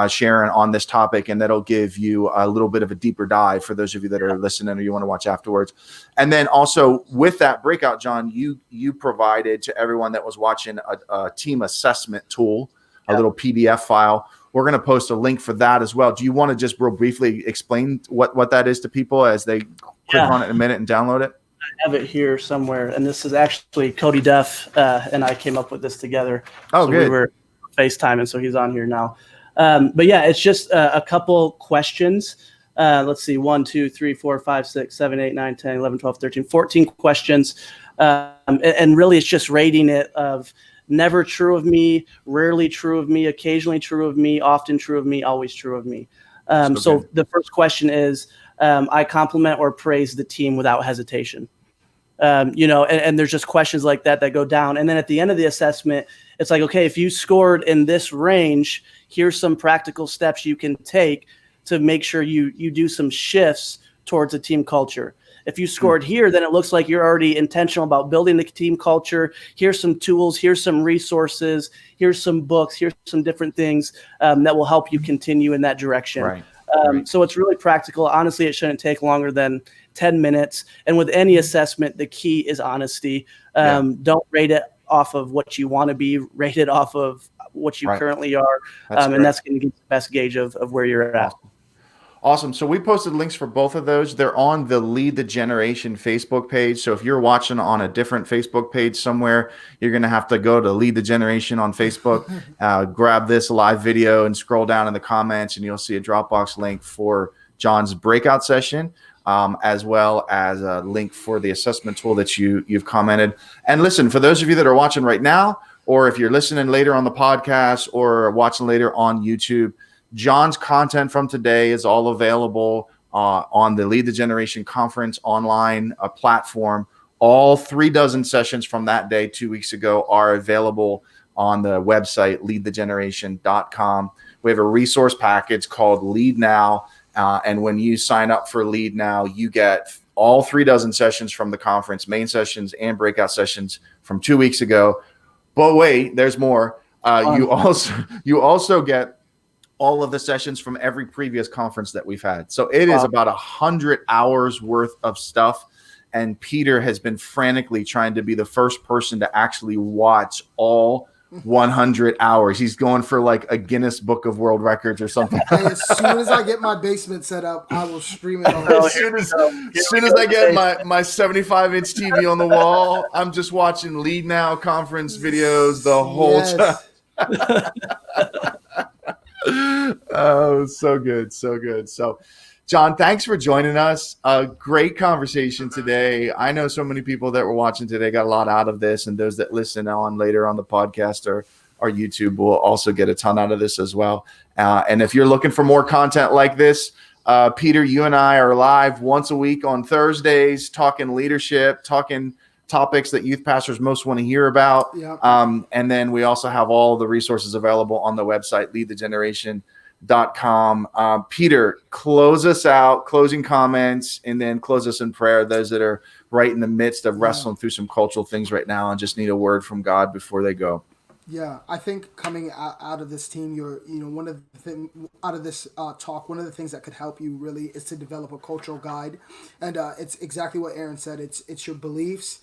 sharing on this topic, and that'll give you a little bit of a deeper dive for those of you that are listening or you want to watch afterwards. And then also with that breakout, John, you provided to everyone that was watching a team assessment tool, a little PDF file. We're going to post a link for that as well. Do you want to just real briefly explain what that is to people as they click on it in a minute and download it? I have it here somewhere, and this is actually Cody Duff and I came up with this together. Oh, so good. We were FaceTiming, so he's on here now. But yeah, it's just a couple questions. Let's see, 1, 2, 3, 4, 5, 6, 7, 8, 9, 10, 11, 12, 13, 14 questions. And really it's just rating it of never true of me, rarely true of me, occasionally true of me, often true of me, always true of me. So the first question is, I compliment or praise the team without hesitation. And there's just questions like that go down. And then at the end of the assessment, it's like, okay, if you scored in this range, here's some practical steps you can take to make sure you do some shifts towards a team culture. If you scored here, then it looks like you're already intentional about building the team culture. Here's some tools, here's some resources, here's some books, here's some different things that will help you continue in that direction. Right. So it's really practical. Honestly, it shouldn't take longer than 10 minutes. And with any assessment, the key is honesty. Don't rate it off of what you want to be, rate it off of what you currently are. And that's going to give you the best gauge of where you're at. Awesome. So we posted links for both of those. They're on the Lead the Generation Facebook page. So if you're watching on a different Facebook page somewhere, you're going to have to go to Lead the Generation on Facebook, grab this live video and scroll down in the comments, and you'll see a Dropbox link for John's breakout session, as well as a link for the assessment tool that you've commented. And listen, for those of you that are watching right now, or if you're listening later on the podcast or watching later on YouTube, John's content from today is all available on the Lead the Generation Conference online platform. All 36 sessions from that day 2 weeks ago are available on the website, leadthegeneration.com. We have a resource package called Lead Now. And when you sign up for Lead Now, you get all 36 sessions from the conference, main sessions and breakout sessions from 2 weeks ago. But wait, there's more. You also get all of the sessions from every previous conference that we've had. So it is about 100 hours worth of stuff. And Peter has been frantically trying to be the first person to actually watch all 100 hours. He's going for like a Guinness Book of World Records or something. Hey, as soon as I get my basement set up, I will stream it on. As soon as I get my 75-inch TV on the wall, I'm just watching Lead Now conference videos the whole time. Oh, so good. So, John, thanks for joining us. A great conversation today. I know so many people that were watching today got a lot out of this, and those that listen on later on the podcast or YouTube will also get a ton out of this as well. And if you're looking for more content like this, Peter, you and I are live once a week on Thursdays, talking leadership, talking topics that youth pastors most want to hear about. Yeah. And then we also have all the resources available on the website, leadthegeneration.com. Peter, close us out, closing comments, and then close us in prayer. Those that are right in the midst of wrestling through some cultural things right now and just need a word from God before they go. Yeah, I think coming out of this team, one of the things out of this talk, one of the things that could help you really is to develop a cultural guide, and it's exactly what Eran said. It's your beliefs,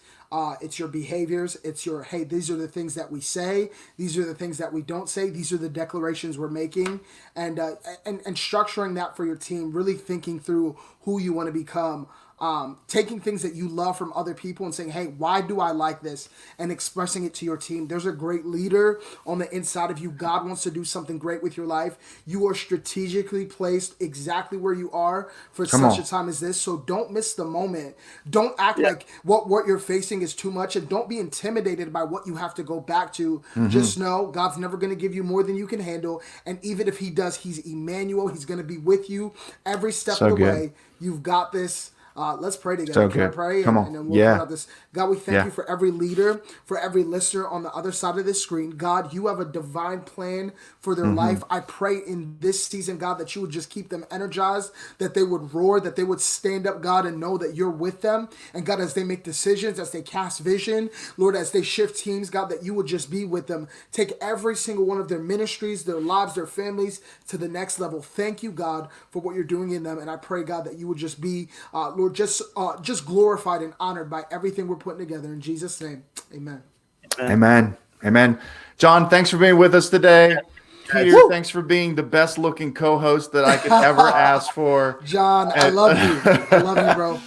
it's your behaviors, it's your hey, these are the things that we say, these are the things that we don't say, these are the declarations we're making, and structuring that for your team, really thinking through who you want to become. Taking things that you love from other people and saying, hey, why do I like this? And expressing it to your team. There's a great leader on the inside of you. God wants to do something great with your life. You are strategically placed exactly where you are for such a time as this. So don't miss the moment. Don't act like what you're facing is too much, and don't be intimidated by what you have to go back to. Mm-hmm. Just know God's never going to give you more than you can handle. And even if he does, he's Emmanuel. He's going to be with you every step of the way. You've got this. Let's pray together. So Can I pray? Come on. And then we'll talk about this. God, we thank you for every leader, for every listener on the other side of this screen. God, you have a divine plan for their life. I pray in this season, God, that you would just keep them energized, that they would roar, that they would stand up, God, and know that you're with them. And God, as they make decisions, as they cast vision, Lord, as they shift teams, God, that you would just be with them. Take every single one of their ministries, their lives, their families to the next level. Thank you, God, for what you're doing in them. And I pray, God, that you would just be, Lord, just glorified and honored by everything we're putting together. In Jesus' name, amen. Amen. John, thanks for being with us today. Peter, thanks for being the best looking co-host that I could ever ask for. John, I love you. I love you, bro.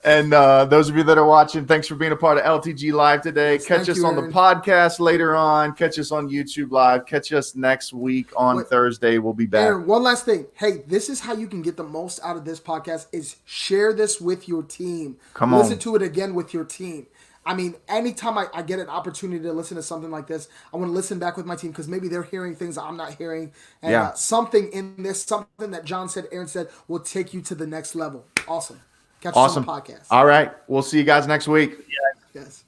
And those of you that are watching, thanks for being a part of LTG Live today. Yes, catch us on the podcast later on. Catch us on YouTube Live. Catch us next week on Thursday. We'll be back. Aaron, one last thing. Hey, this is how you can get the most out of this podcast is share this with your team. Listen to it again with your team. I mean, anytime I get an opportunity to listen to something like this, I want to listen back with my team because maybe they're hearing things I'm not hearing. And something in this, something that John said, Eran said, will take you to the next level. Awesome. Catch us on the podcast. All right. We'll see you guys next week. Yes.